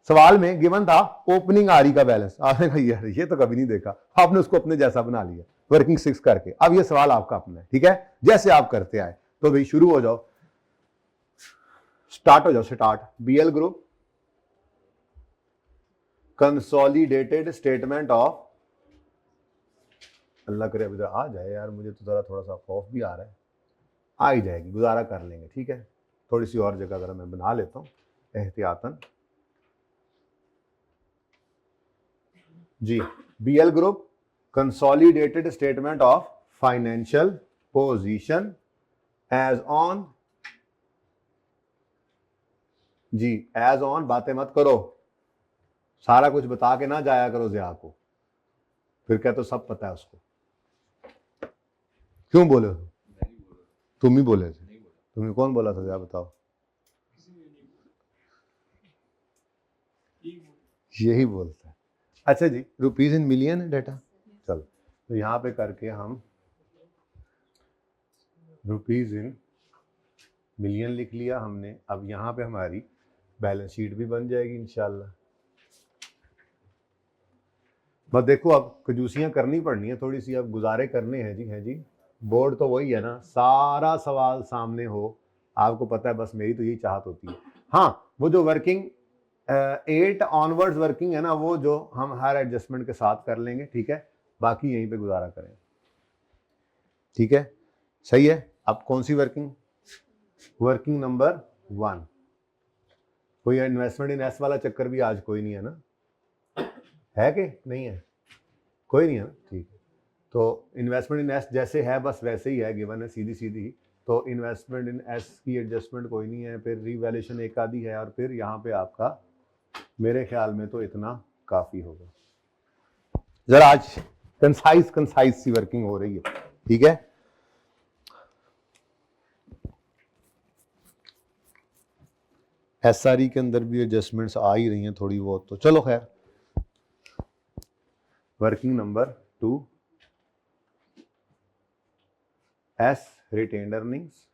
सवाल में गिवन था ओपनिंग आरी का बैलेंस, आपने कहा यार ये तो कभी नहीं देखा, आपने उसको अपने जैसा बना लिया वर्किंग 6 करके। अब ये सवाल आपका अपना है, ठीक है, जैसे आप करते आए। तो भाई शुरू हो जाओ, स्टार्ट हो जाओ, start. BL group consolidated statement of, अल्लाह करे अभी आ जाए यार, मुझे तो जरा थोड़ा सा खौफ भी आ रहा है, आ ही जाएगी, गुजारा कर लेंगे, ठीक है। थोड़ी सी और जगह जरा मैं बना लेता हूं एहतियातन जी। BL group consolidated statement of financial position as on, जी एज ऑन, बातें मत करो, सारा कुछ बता के ना जाया करो ज़िया को, फिर क्या तो सब पता है उसको। क्यों बोले, तुम ही बोले थे, तुम्हें कौन बोला था ज़िया, बताओ। यही बोलता है। अच्छा जी, रुपीज इन मिलियन है डेटा, चलो तो यहां पे करके हम रुपीज इन मिलियन लिख लिया हमने। अब यहां पे हमारी बैलेंस शीट भी बन जाएगी इंशाल्लाह। बस देखो अब कंजूसियां करनी पड़नी है थोड़ी सी, अब गुजारे करने हैं जी, है जी। बोर्ड तो वही है ना, सारा सवाल सामने हो, आपको पता है, बस मेरी तो यही चाहत होती है। हाँ, वो जो वर्किंग 8 ऑनवर्ड्स वर्किंग है ना, वो जो हम हर एडजस्टमेंट के साथ कर लेंगे, ठीक है, बाकी यहीं पे गुजारा करें, ठीक है, सही है। अब कौन सी वर्किंग, वर्किंग नंबर 1, कोई इन्वेस्टमेंट इन एस वाला चक्कर भी आज कोई नहीं है ना, है कि नहीं है, कोई नहीं है ना, ठीक है। तो इन्वेस्टमेंट इन एस जैसे है बस वैसे ही है, गिवन है सीधी सीधी। तो इन्वेस्टमेंट इन एस की एडजस्टमेंट कोई नहीं है, फिर रीवैल्यूएशन एक आधी है, और फिर यहाँ पे आपका मेरे ख्याल में तो इतना काफी होगा। जरा आज कंसाइज सी वर्किंग हो रही है, ठीक है। एसआरई के अंदर भी एडजस्टमेंट्स आ ही रही हैं थोड़ी बहुत, तो चलो खैर। Working number 2, S retained earnings,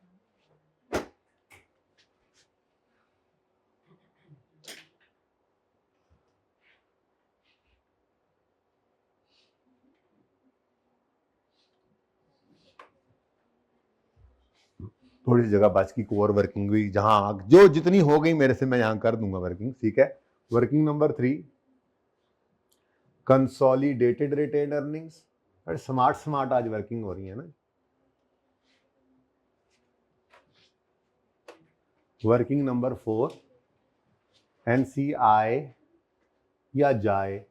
थोड़ी सी जगह बच की कोर वर्किंग हुई, जहां जो जितनी हो गई मेरे से मैं यहां कर दूंगा वर्किंग, ठीक है। Working number 3, consolidated retain earnings. अरे स्मार्ट स्मार्ट आज वर्किंग हो रही है ना। वर्किंग नंबर 4, एनसीआई या जाए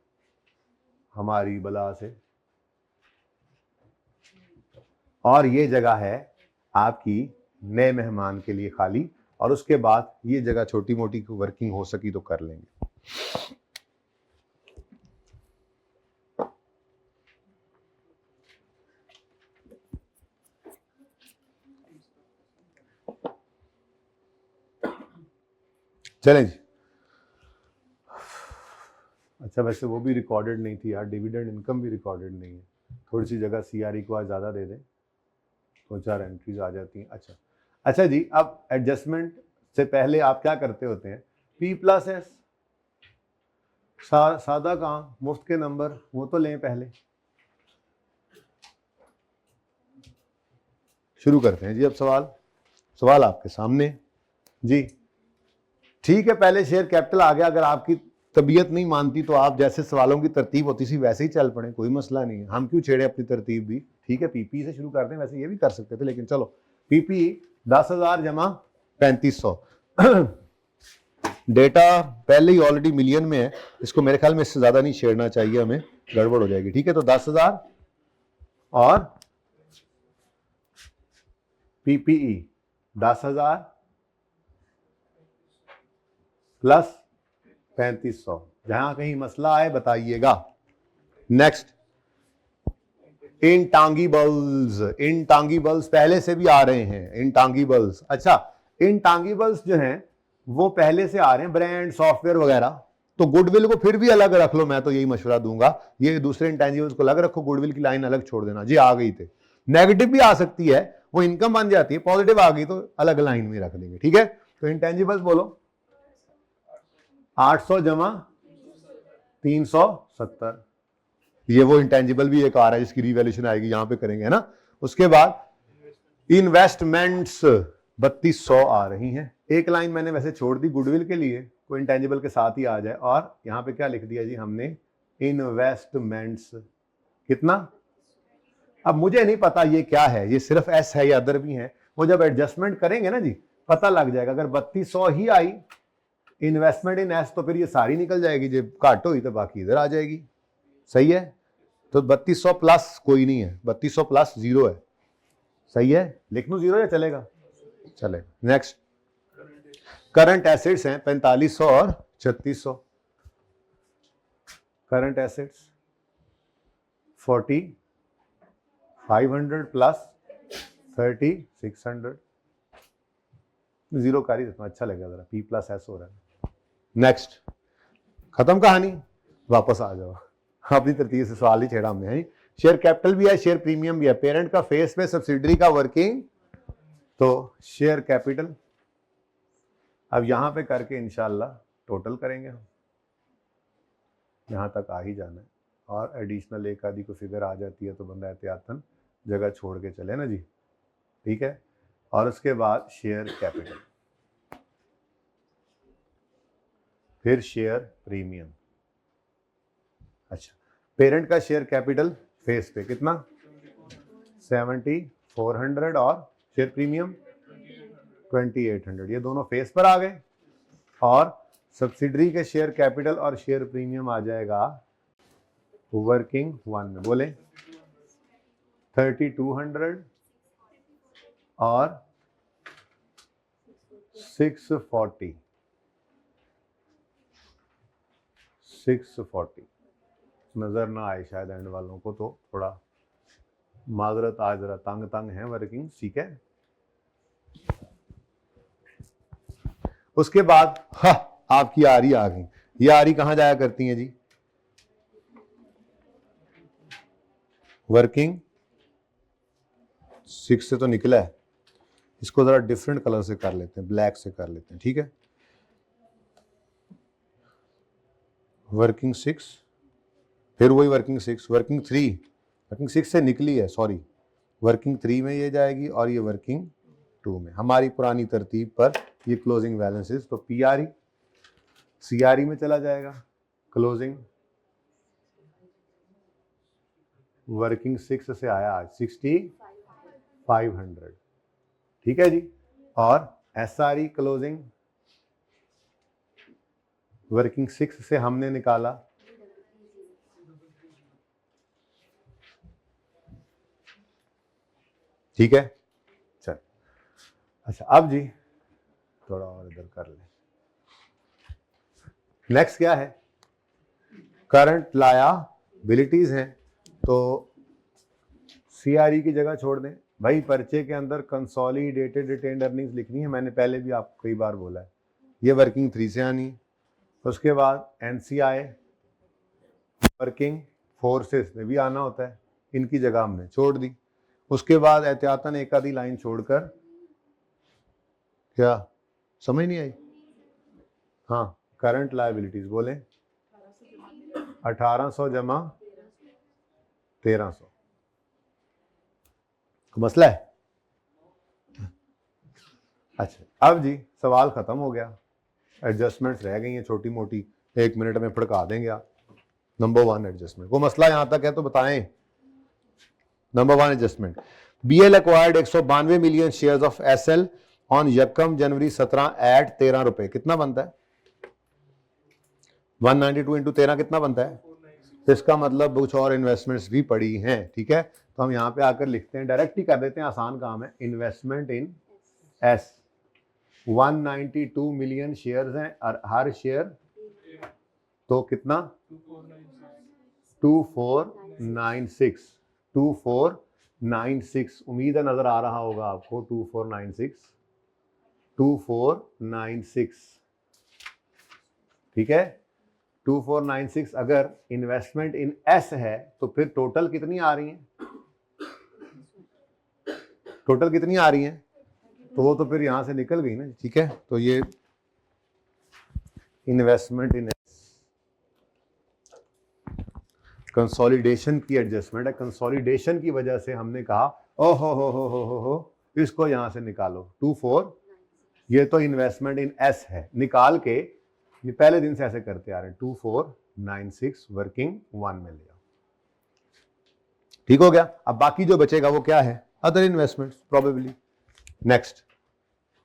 हमारी बला से, और ये जगह है आपकी नए मेहमान के लिए खाली, और उसके बाद ये जगह छोटी मोटी वर्किंग हो सकी तो कर लेंगे। चलें जी। अच्छा वैसे वो भी रिकॉर्डेड नहीं थी यार, डिविडेंड इनकम भी रिकॉर्डेड नहीं है। थोड़ी सी जगह सीआरई को आज ज़्यादा दे दें, 2-4 एंट्रीज आ जाती हैं। अच्छा जी, अब एडजस्टमेंट से पहले आप क्या करते होते हैं, P+S सादा कहाँ, मुफ्त के नंबर वो तो लें पहले। शुरू करते हैं जी। अब सवाल आपके सामने जी। ठीक है, पहले शेयर कैपिटल आ गया। अगर आपकी तबीयत नहीं मानती तो आप जैसे सवालों की तरतीब होती सी वैसे ही चल पड़े, कोई मसला नहीं है। हम क्यों छेड़े अपनी तरतीब भी, ठीक है। पीपी से शुरू करते हैं, वैसे ये भी कर सकते थे, लेकिन चलो पीपी 10,000 जमा 3500। डेटा पहले ही ऑलरेडी मिलियन में है, इसको मेरे ख्याल में इससे ज्यादा नहीं छेड़ना चाहिए, हमें गड़बड़ हो जाएगी, ठीक है। तो 10,000 और पीपीई 10,000 प्लस 3500। जहां कहीं मसला आए बताइएगा। नेक्स्ट, इंटांगिबल्स पहले से भी आ रहे हैं। इंटांगिबल्स, अच्छा इंटांगिबल्स जो हैं वो पहले से आ रहे हैं, ब्रांड सॉफ्टवेयर वगैरह। तो गुडविल को फिर भी अलग रख लो, मैं तो यही मशवरा दूंगा। ये दूसरे इंटेंजिबल्स को अलग रखो, गुडविल की लाइन अलग छोड़ देना जी। आ गई थी, नेगेटिव भी आ सकती है, वो इनकम बन जाती है। पॉजिटिव आ गई तो अलग लाइन में रख देंगे, ठीक है। तो इंटेंजिबल्स बोलो 800 जमा 370। ये वो इंटेंजिबल भी एक आ रहा है जिसकी रिवैल्यूएशन आएगी, यहां पे करेंगे, है ना। उसके बाद इन्वेस्टमेंट्स 3200 आ रही हैं। एक लाइन मैंने वैसे छोड़ दी गुडविल के लिए, कोई इंटेंजिबल के साथ ही आ जाए। और यहां पे क्या लिख दिया जी हमने, इन्वेस्टमेंट्स कितना। अब मुझे नहीं पता ये क्या है, ये सिर्फ एस है या अदर भी है, वो जब एडजस्टमेंट करेंगे ना जी पता लग जाएगा। अगर 3200 ही आई इन्वेस्टमेंट इन एस तो फिर ये सारी निकल जाएगी, जब घट हुई तो बाकी इधर आ जाएगी, सही है। तो 3200 प्लस कोई नहीं है, 3200 प्लस 0 है, सही है। लिख लूं 0 या चलेगा, चलेगा। नेक्स्ट, करंट एसेट्स हैं 4500 और 3600। Current assets 4500 plus 3600। 0 कर ही देता हूं, अच्छा लगेगा जरा, P+S हो रहा है। नेक्स्ट, खत्म कहानी, वापस आ जाओ अपनी तरतीब से। सवाल ही छेड़ा हमने है। शेयर कैपिटल भी है, शेयर प्रीमियम भी है, पेरेंट का फेस पे, सब्सिडरी का वर्किंग। तो शेयर कैपिटल अब यहां पे करके इंशाल्लाह टोटल करेंगे हम, यहां तक आ ही जाना है। और एडिशनल एक आदि को फिगर आ जाती है तो बंदा एहतियातन जगह छोड़ के चले ना जी, ठीक है। और उसके बाद शेयर कैपिटल, फिर शेयर प्रीमियम। अच्छा, पेरेंट का शेयर कैपिटल फेस पे कितना 7400 और शेयर प्रीमियम 2800, ये दोनों फेस पर आ गए। और सब्सिडरी के शेयर कैपिटल और शेयर प्रीमियम आ जाएगा वर्किंग 1 में, बोले 3200 और 640। नजर ना आए शायद एंड वालों को, तो थोड़ा माजरत, आज जरा तंग है वर्किंग, ठीक है। उसके बाद आपकी आरी आ गई। ये आरी कहां जाया करती हैं जी, वर्किंग 6 से तो निकला है, इसको जरा डिफरेंट कलर से कर लेते हैं, ब्लैक से कर लेते हैं, ठीक है। वर्किंग 6, फिर वही वर्किंग 6, वर्किंग 3, वर्किंग 6 से निकली है, सॉरी। वर्किंग 3 में ये जाएगी और ये वर्किंग टू में, हमारी पुरानी तरतीब पर ये क्लोजिंग बैलेंसेस। तो पीआरई सीआरई में चला जाएगा, क्लोजिंग वर्किंग 6 से आया आज 6500, ठीक है जी। और एसआरई क्लोजिंग वर्किंग 6 से हमने निकाला ठीक है। चल अच्छा, अब जी थोड़ा और इधर कर ले। नेक्स्ट क्या है, करंट लायबिलिटीज हैं, तो सीआरई की जगह छोड़ दें भाई, पर्चे के अंदर कंसोलिडेटेड रिटेन्ड अर्निंग्स लिखनी है, मैंने पहले भी आपको कई बार बोला है, ये वर्किंग 3 से आनी है। उसके बाद एनसीआई वर्किंग 4 से इसमें भी आना होता है, इनकी जगह हमने छोड़ दी। उसके बाद एहतियातन एक आधी लाइन छोड़कर, क्या समझ नहीं आई? हाँ, करंट लायबिलिटीज बोले 1800 जमा 1300, मसला है। अच्छा, अब जी सवाल खत्म हो गया, एडजस्टमेंट्स रह गई हैं छोटी मोटी, 1 मिनट में फड़का देंगे आप। नंबर 1 एडजस्टमेंट, को मसला यहां तक है तो बताएं। Number 1 adjustment, BL acquired 192 million shares of SL on यकम जनवरी 17 एट 13 रुपए, कितना बनता है? 192 इंटू 13 कितना बनता है? इसका मतलब कुछ और इन्वेस्टमेंट्स भी पड़ी हैं, ठीक है। तो हम यहाँ पे आकर लिखते हैं, डायरेक्ट ही कर देते हैं, आसान काम है। Investment in S 192 million shares हैं और हर शेयर तो कितना 2496, उम्मीद है नजर आ रहा होगा आपको, 2496, ठीक है। 2496 अगर इन्वेस्टमेंट इन एस है तो फिर टोटल कितनी आ रही है? टोटल कितनी आ रही है? तो वो तो फिर यहां से निकल गई ना, ठीक है। तो ये इन्वेस्टमेंट इन एस कंसोलिडेशन की एडजस्टमेंट है, कंसोलिडेशन की वजह से हमने कहा ओ हो इसको यहां से निकालो 24, ये तो इन्वेस्टमेंट इन एस है, निकाल के ये पहले दिन से ऐसे करते आ रहे हैं, 2496 वर्किंग 1 में लिया, ठीक हो गया। अब बाकी जो बचेगा वो क्या है? Other investments probably. नेक्स्ट,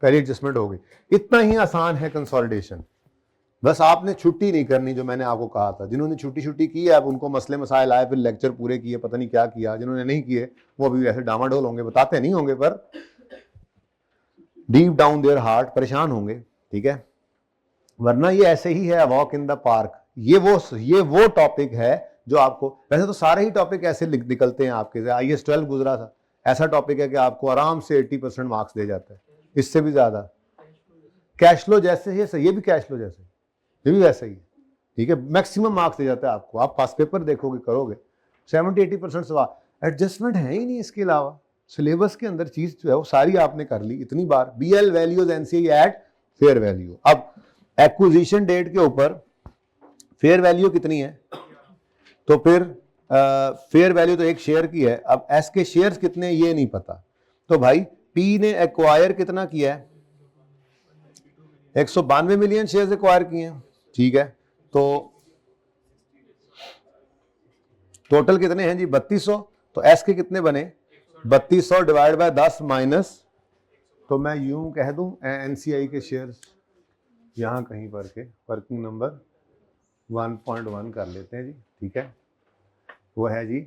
पहली एडजस्टमेंट हो गई। इतना ही आसान है कंसोलिडेशन, बस आपने छुट्टी नहीं करनी, जो मैंने आपको कहा था। जिन्होंने छुट्टी की है अब उनको मसले मसाइल आए, फिर लेक्चर पूरे किए, पता नहीं क्या किया। जिन्होंने नहीं किए वो अभी ऐसे डामाडोल होंगे, बताते नहीं होंगे पर डीप डाउन देयर हार्ट परेशान होंगे, ठीक है। वरना ये ऐसे ही है, वॉक इन द पार्क। ये वो टॉपिक है जो आपको, वैसे तो सारे ही टॉपिक ऐसे निकलते हैं आपके, IAS 12 गुजरा था, ऐसा टॉपिक है कि आपको आराम से 80% मार्क्स दे जाता है, इससे भी ज्यादा। कैश फ्लो जैसे ही है, ये भी कैश फ्लो जैसे, ये भी वैसे ही, ठीक है। मैक्सिमम मार्क्स दे जाता है आपको, आप पास पेपर देखोगे करोगे 70-80% सवाल एडजस्टमेंट है ही नहीं। इसके अलावा सिलेबस के अंदर चीज जो है वो सारी आपने कर ली इतनी बार। BL values NCI eight fair value. अब एक्विजिशन डेट के ऊपर फेयर वैल्यू कितनी है? तो फिर फेयर वैल्यू तो एक शेयर की है, अब एस के शेयर्स कितने ये नहीं पता। तो भाई पी ने एक्वायर कितना किया है? 192 मिलियन शेयर्स एक्वायर किए हैं, ठीक है। तो टोटल कितने हैं जी? 3200। तो एस के कितने बने? 3200 डिवाइड बाय 10 माइनस, तो मैं यूं कह दूं एनसीआई के शेयर्स यहां कहीं पर के वर्किंग नंबर 1.1 कर लेते हैं जी, ठीक है। वो है जी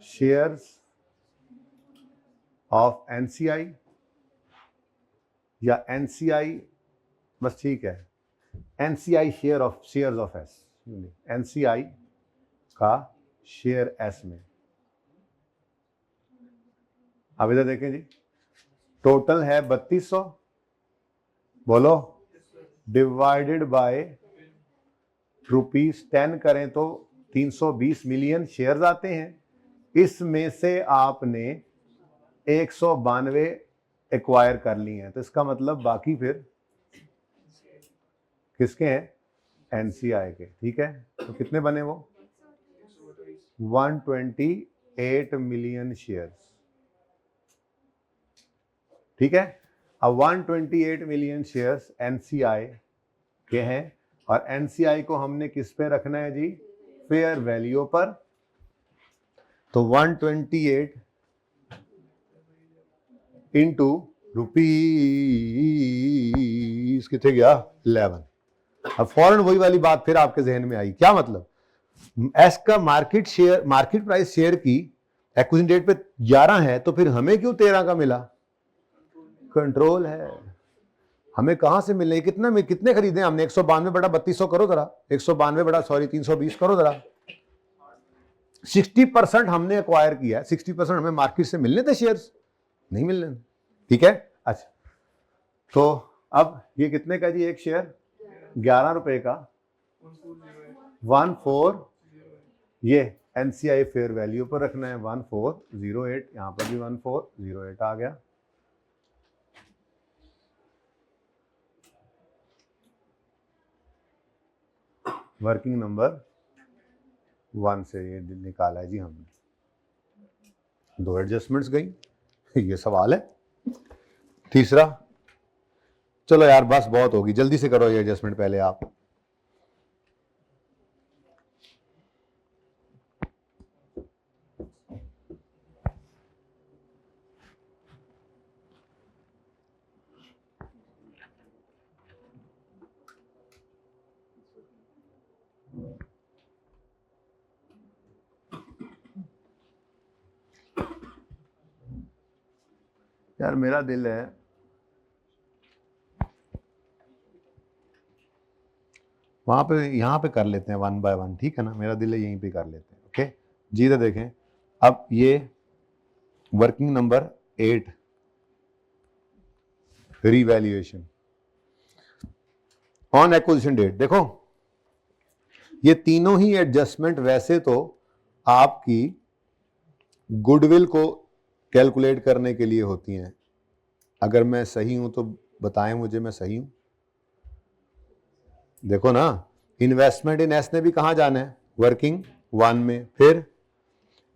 शेयर्स ऑफ एनसीआई या एनसीआई, बस ठीक है, NCI shares of S, NCI का शेयर एस में। अब इधर देखें जी, टोटल है 3200, बोलो, डिवाइडेड बाय ₹10 करें तो 320 मिलियन शेयर्स आते हैं। इसमें से आपने 192 एक्वायर कर ली हैं, तो इसका मतलब बाकी फिर किसके हैं? एनसीआई के, ठीक है। तो कितने बने वो? 128 मिलियन शेयर्स, ठीक है। अब 128 मिलियन शेयर्स एनसीआई के हैं और एनसीआई को हमने किस पे रखना है जी, फेयर वैल्यू पर। तो 128 इंटू रुपीज कितने गया 11। अब फौरन वही वाली बात फिर आपके जहन में आई, क्या मतलब, एस का market share, market price share की एक्विजिशन डेट पे 11 है, तो फिर हमें क्यों 13 का मिला, कंट्रोल है। हमें कहां से मिले, कितना में कितने खरीदे हमने, 192 बटा 3200 करो जरा, 192 बटा 320 करो जरा। 60% हमने एक्वायर किया, 60% हमें मार्केट से मिलने थे शेयर्स, नहीं मिलने। ठीक है, अच्छा तो अब ये कितने का जी एक शेयर, 11 रुपए का, 14, ये एनसीआई फेयर वैल्यू पर रखना है 1408, यहां पर भी 1408 आ गया। वर्किंग नंबर 1 से ये निकाला है जी हमने, 2 एडजस्टमेंट्स गई, ये सवाल है। तीसरा, चलो यार बस बहुत होगी, जल्दी से करो ये एडजस्टमेंट पहले आप। यार मेरा दिल है वहां पे, यहां पे कर लेते हैं 1 बाय 1, ठीक है ना, मेरा दिल है यहीं पे कर लेते हैं। ओके जी, तो देखें अब ये working number 8 revaluation on acquisition date, देखो ये तीनों ही एडजस्टमेंट वैसे तो आपकी गुडविल को कैलकुलेट करने के लिए होती हैं। अगर मैं सही हूं तो बताएं मुझे, मैं सही हूं। देखो ना, इन्वेस्टमेंट इन एस ने भी कहां जाना है, वर्किंग 1 में, फिर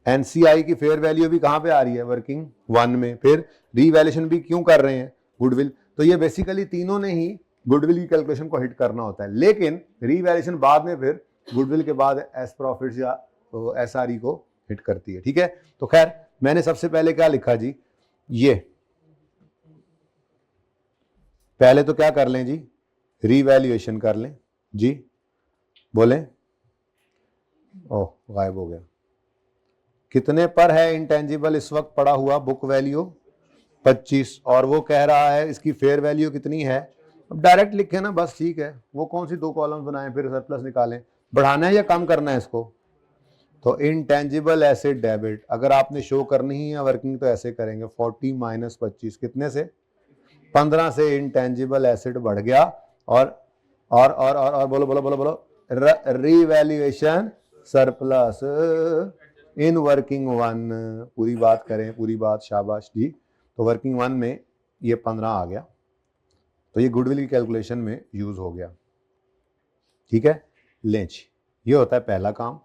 एनसीआई की फेयर वैल्यू भी कहां पे आ रही है, वर्किंग 1 में, फिर रीवैल्यूएशन भी क्यों कर रहे हैं, गुडविल। तो ये बेसिकली तीनों ने ही गुडविल की कैलकुलेशन को हिट करना होता है, लेकिन रीवैल्यूएशन बाद में फिर गुडविल के बाद एस प्रॉफिट्स या एसआरई को हिट करती है। ठीक है, तो खैर मैंने सबसे पहले क्या लिखा जी, ये पहले तो क्या कर लें जी, रीवैल्यूएशन कर लें जी, बोले, ओह गायब हो गया। कितने पर है इंटेंजिबल इस वक्त पड़ा हुआ, बुक वैल्यू 25, और वो कह रहा है इसकी फेयर वैल्यू कितनी है। अब डायरेक्ट लिखे ना बस, ठीक है, वो कौन सी 2 कॉलम्स बनाएं फिर सरप्लस निकालें, बढ़ाना है या कम करना है इसको। तो इंटेंजिबल एसेट डेबिट अगर आपने शो करनी है वर्किंग तो ऐसे करेंगे, 40 माइनस 25 कितने से, 15 से इंटेंजिबल एसेट बढ़ गया, और बोलो बोलो बोलो बोलो, रीवैल्यूएशन सरप्लस इन वर्किंग 1, पूरी बात करें, पूरी बात, शाबाश जी। तो वर्किंग 1 में ये 15 आ गया, तो ये गुडविल की कैलकुलेशन में यूज हो गया। ठीक है, लेंच, ये होता है पहला काम।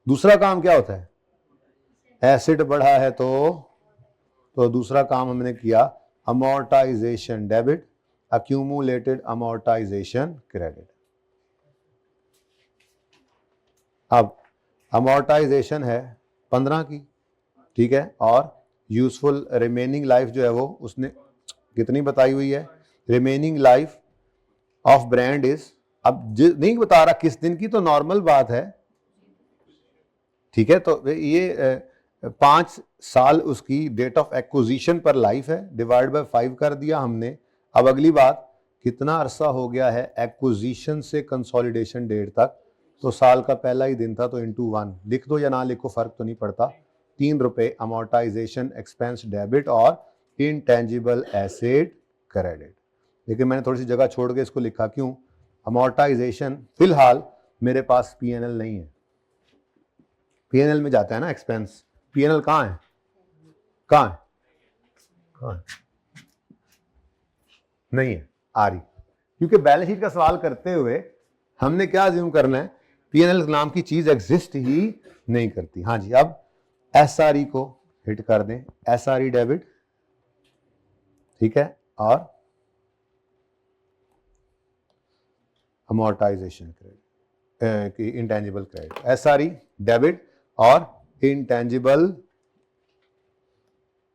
दूसरा काम क्या होता है, एसिड बढ़ा है तो दूसरा काम हमने किया, amortisation debit, accumulated amortisation credit. अब अमोर्टाइजेशन है 15 की, ठीक है, और यूजफुल रिमेनिंग लाइफ जो है वो उसने कितनी बताई हुई है, remaining life of brand is, अब नहीं बता रहा किस दिन की, तो नॉर्मल बात है, ठीक है, तो ये 5 साल उसकी डेट ऑफ एक्विजिशन पर लाइफ है, डिवाइड बाय 5 कर दिया हमने। अब अगली बात, कितना अरसा हो गया है एक्विजिशन से कंसोलिडेशन डेट तक, तो साल का पहला ही दिन था, तो इंटू 1 लिख दो या ना लिखो फर्क तो नहीं पड़ता। 3 रुपए अमोर्टाइजेशन एक्सपेंस डेबिट और इनटेंजिबल एसेट क्रेडिट। लेकिन मैंने थोड़ी सी जगह छोड़ के इसको लिखा, क्यों, अमोर्टाइजेशन फिलहाल मेरे पास पीएनएल नहीं है, पीएनएल में जाता है ना एक्सपेंस, पीएनएल कहाँ है, कहाँ है, कहाँ है, नहीं है आ रही, क्योंकि बैलेंस शीट का सवाल करते हुए हमने क्या अज्यूम करना है, पीएनएल नाम की चीज एग्जिस्ट ही नहीं करती। हाँ जी, अब एसआरई को हिट कर दें, एसआरई डेबिट ठीक है, और अमोर्टाइजेशन क्रेडिट की इंटेंजिबल क्रेडिट, एसआरई डेबिट और इंटेंजिबल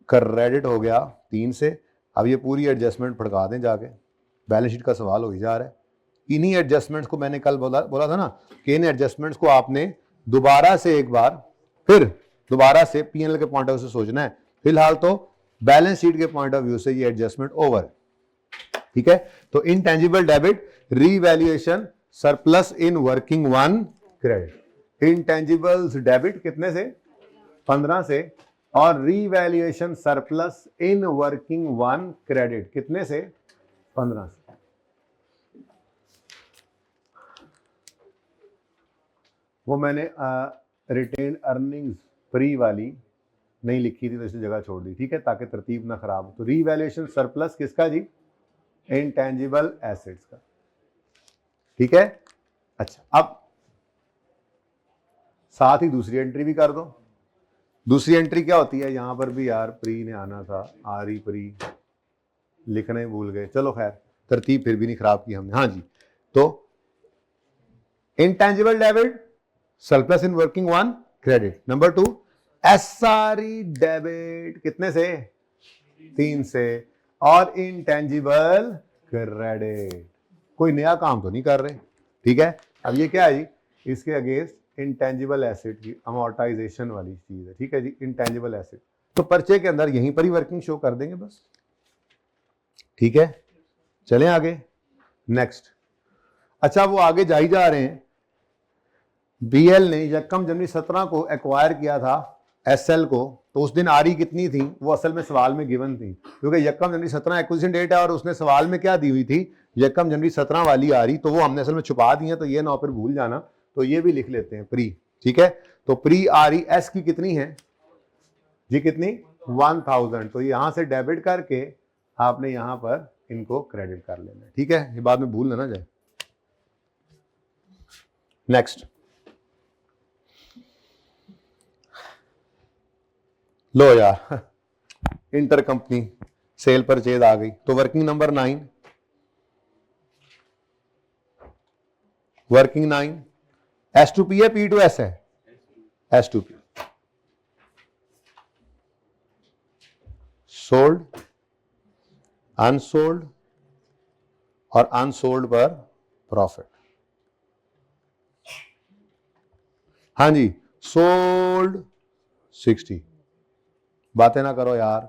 क्रेडिट हो गया 3 से। अब ये पूरी एडजस्टमेंट फड़का दें जाके, बैलेंस शीट का सवाल हो ही जा रहा है। इन्हीं एडजस्टमेंट्स को मैंने कल बोला था ना कि इन एडजस्टमेंट्स को आपने दोबारा से एक बार फिर दोबारा से पीएनएल के पॉइंट ऑफ व्यू से सोचना है। फिलहाल तो बैलेंस शीट के पॉइंट ऑफ व्यू से ये एडजस्टमेंट ओवर, ठीक है। तो intangible debit revaluation surplus in working one credit. Intangibles debit कितने से? 15 से, और revaluation surplus in working one credit कितने से? 15 से। वो मैंने रिटेन अर्निंग्स फ्री वाली नहीं लिखी थी तो इसी जगह छोड़ दी, ठीक है, ताकि तरतीब ना खराब हो। तो रीवैल्यूएशन सरप्लस किसका जी? इंटेंजिबल एसेट्स का, ठीक है। अच्छा, अब साथ ही दूसरी एंट्री भी कर दो। दूसरी एंट्री क्या होती है? यहां पर भी यार प्री ने आना था, आरी प्री लिखना ही भूल गए। चलो खैर, तरतीब फिर भी नहीं खराब की हमने। हाँ जी, तो intangible debit surplus in working one credit. Number 2 SRE debit कितने से? 3 से, और इंटेंजिबल क्रेडिट। कोई नया काम तो नहीं कर रहे, ठीक है। अब ये क्या है जी? इसके अगेंस्ट इंटेंजिबल एसेट की अमोर्टाइजेशन वाली चीज है, ठीक है जी, इंटेंजिबल एसेट। तो पर्चे के अंदर यहीं पर ही वर्किंग शो कर देंगे बस, ठीक है। चलें आगे, नेक्स्ट। अच्छा, वो आगे जा ही जा रहे हैं। बीएल ने यकम जनवरी 17 को एक्वायर किया था एसएल को, तो उस दिन आरी कितनी थी? वो असल में सवाल में गिवन थी, क्योंकि यकम जनवरी 17 एक्विजिशन डेट है और उसने सवाल में क्या दी हुई थी? यकम जनवरी 17 वाली आरी, तो वो हमने असल में छुपा दी है, तो ये ना फिर भूल जाना, तो ये भी लिख लेते हैं प्री, ठीक है। तो प्री आरी एस की कितनी है जी? कितनी? 1000। तो यहां से डेबिट करके आपने यहां पर इनको क्रेडिट कर लेना, ठीक है, ये बाद में भूल ना जाए। नेक्स्ट, लो यार, इंटर कंपनी सेल परचेज आ गई। तो वर्किंग नंबर 9, वर्किंग 9 S2P है P2S है? S2P। सोल्ड, अनसोल्ड और अनसोल्ड पर प्रॉफिट। हाँ जी, सोल्ड 60। बातें ना करो यार,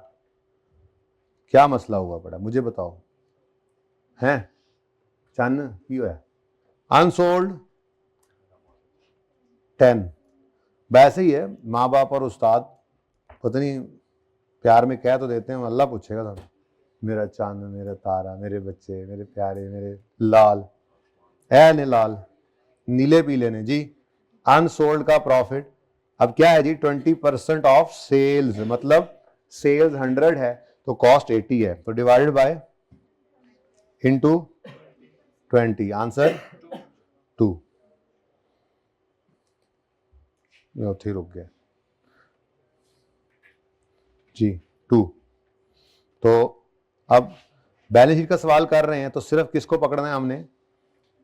क्या मसला हुआ पड़ा मुझे बताओ, हैं? चन की है? अनसोल्ड 10। वैसे ही है, माँ बाप और उस्ताद पता नहीं प्यार में कह तो देते हैं, अल्लाह पूछेगा था, मेरा चांद, मेरा तारा, मेरे बच्चे, मेरे प्यारे, मेरे लाल, ऐ ने लाल, नीले पीले ने जी। अनसोल्ड का प्रॉफिट अब क्या है जी? 20% ऑफ सेल्स, मतलब सेल्स 100 है तो कॉस्ट 80 है, तो डिवाइडेड बाय इनटू 20, आंसर 2। उथे रुक गया जी, 2। तो अब बैलेंस शीट का सवाल कर रहे हैं तो सिर्फ किसको पकड़ना है हमने?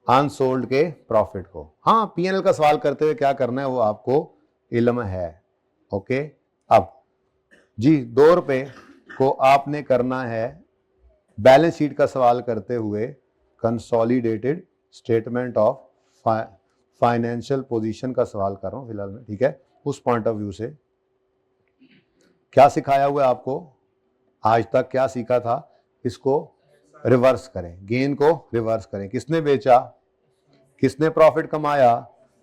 अनसोल्ड के प्रॉफिट को। हाँ, पीएनएल का सवाल करते हुए क्या करना है वो आपको इल्म है, ओके। अब जी 2 रुपए को आपने करना है बैलेंस शीट का सवाल करते हुए consolidated statement of financial position का सवाल कर रहा हूं फिलहाल में, ठीक है। उस पॉइंट ऑफ व्यू से क्या सिखाया हुआ है आपको आज तक? क्या सीखा था? इसको रिवर्स करें, गेन को रिवर्स करें। किसने बेचा, किसने प्रॉफिट कमाया,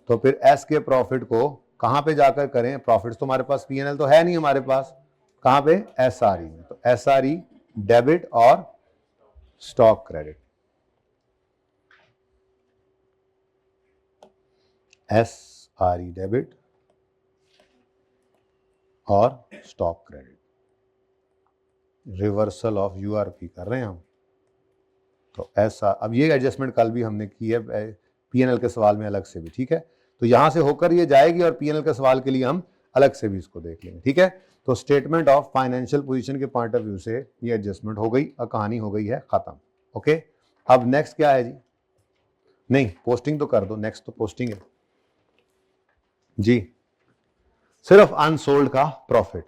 तो फिर एस के प्रॉफिट को कहां पे जाकर करें? प्रॉफिट तो हमारे पास पीएनएल तो है नहीं हमारे पास, कहां पे? एसआरई में। तो एसआरई डेबिट और स्टॉक क्रेडिट, एसआरई डेबिट और stock credit, reversal of URP कर रहे हैं हम। तो ऐसा, अब ये एडजस्टमेंट कल भी हमने की है पीएनएल के सवाल में अलग से भी, ठीक है। तो यहां से होकर ये जाएगी और पीएनएल के सवाल के लिए हम अलग से भी इसको देख लेंगे, ठीक है। तो स्टेटमेंट ऑफ फाइनेंशियल पोजीशन के पॉइंट ऑफ व्यू से ये एडजस्टमेंट हो गई और कहानी हो गई है खत्म। ओके, अब नेक्स्ट क्या है जी? नहीं, पोस्टिंग तो कर दो, नेक्स्ट तो पोस्टिंग है जी। सिर्फ अनसोल्ड का प्रॉफिट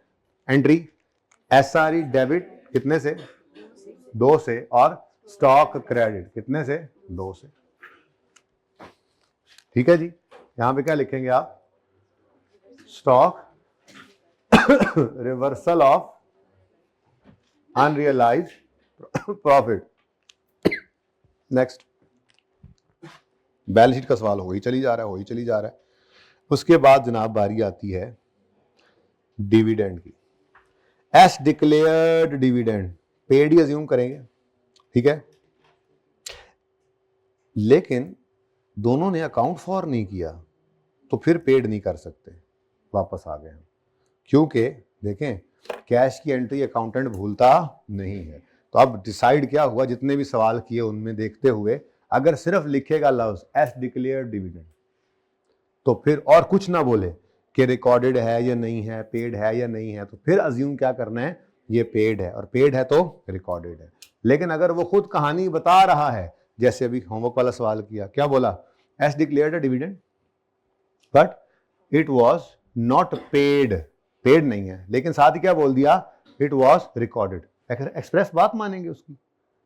एंट्री एसआरई डेबिट कितने से? 2 से, और स्टॉक क्रेडिट कितने से? 2 से, ठीक है जी। यहां पे क्या लिखेंगे आप? Stock reversal of unrealised profit. Next, balance sheet का सवाल हो ही चली जा रहा है। उसके बाद जनाब बारी आती है डिविडेंड की। एस डिक्लेयर्ड डिविडेंड पेड ही अज्यूम करेंगे, ठीक है, लेकिन दोनों ने अकाउंट फॉर नहीं किया तो फिर पेड नहीं कर सकते। वापस आ गए हम, क्योंकि देखें कैश की एंट्री अकाउंटेंट भूलता नहीं है। तो अब डिसाइड क्या हुआ, जितने भी सवाल किए उनमें देखते हुए अगर सिर्फ लिखेगा लफ्ज एस डिक्लेयर्ड डिविडेंड तो फिर और कुछ ना बोले कि रिकॉर्डेड है या नहीं है, पेड है या नहीं है, तो फिर अज्यूम क्या करना है, ये पेड है, और पेड है तो रिकॉर्डेड है। लेकिन अगर वो खुद कहानी बता रहा है, जैसे अभी होमवर्क वाला सवाल किया, क्या बोला? S declared dividend but it was not paid, paid नहीं है, लेकिन साथ ही क्या बोल दिया? It was recorded. एक्सप्रेस बात मानेंगे उसकी।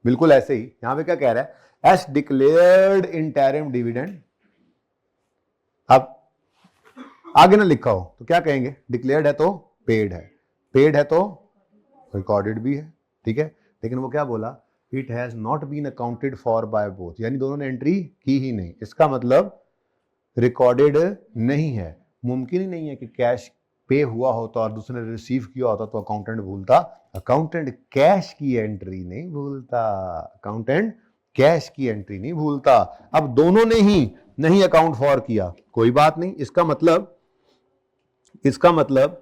बिल्कुल ऐसे ही यहां पे क्या कह रहा है? S declared interim dividend. अब आगे ना लिखा हो तो क्या कहेंगे? डिक्लेयर्ड है तो पेड है, पेड है तो रिकॉर्डेड भी है, ठीक है। लेकिन वो क्या बोला? It has not been accounted for by both, यानी दोनों ने एंट्री की ही नहीं। इसका मतलब रिकॉर्डेड नहीं है। मुमकिन ही नहीं है कि कैश पे हुआ होता और दूसरे ने रिसीव किया होता तो अकाउंटेंट भूलता। अकाउंटेंट कैश की एंट्री नहीं भूलता, अकाउंटेंट कैश की एंट्री नहीं भूलता। अब दोनों ने ही नहीं अकाउंट फॉर किया, कोई बात नहीं। इसका मतलब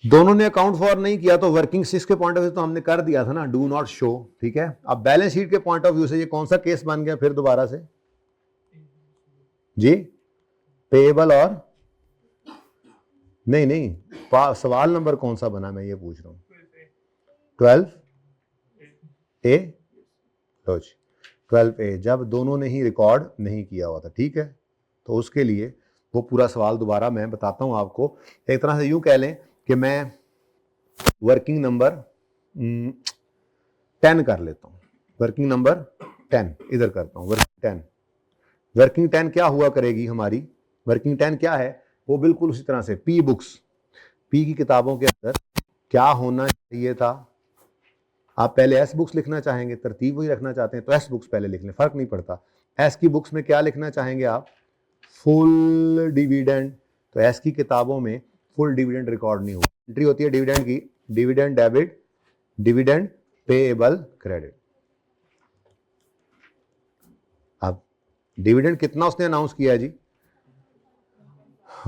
दोनों ने अकाउंट फॉर नहीं किया तो वर्किंग सिक्स के पॉइंट ऑफ व्यू तो हमने कर दिया था ना, डू नॉट शो, ठीक है। अब बैलेंस शीट के पॉइंट ऑफ व्यू से ये कौन सा केस बन गया फिर दोबारा से जी? पेएबल और नहीं, सवाल नंबर कौन सा बना, मैं ये पूछ रहा हूं। 12A, लो जी 12A, जब दोनों ने ही रिकॉर्ड नहीं किया हुआ था, ठीक है। तो उसके लिए वो पूरा सवाल दोबारा मैं बताता हूं आपको। एक तरह से यूं कह लें कि मैं वर्किंग नंबर 10 कर लेता हूं। वर्किंग नंबर 10 इधर करता हूं। वर्किंग 10 क्या हुआ करेगी हमारी? वर्किंग 10 क्या है? वो बिल्कुल उसी तरह से पी बुक्स, पी की किताबों के अंदर क्या होना चाहिए था। आप पहले एस बुक्स लिखना चाहेंगे, तरतीब वही रखना चाहते हैं तो एस बुक्स पहले लिख लें, फर्क नहीं पड़ता। एस की बुक्स में क्या लिखना चाहेंगे आप? Full dividend. तो एस की किताबों में फुल डिविडेंड रिकॉर्ड नहीं हुआ। एंट्री होती है डिविडेंड की, dividend debit, dividend payable credit. अब डिविडेंड कितना उसने अनाउंस किया है जी?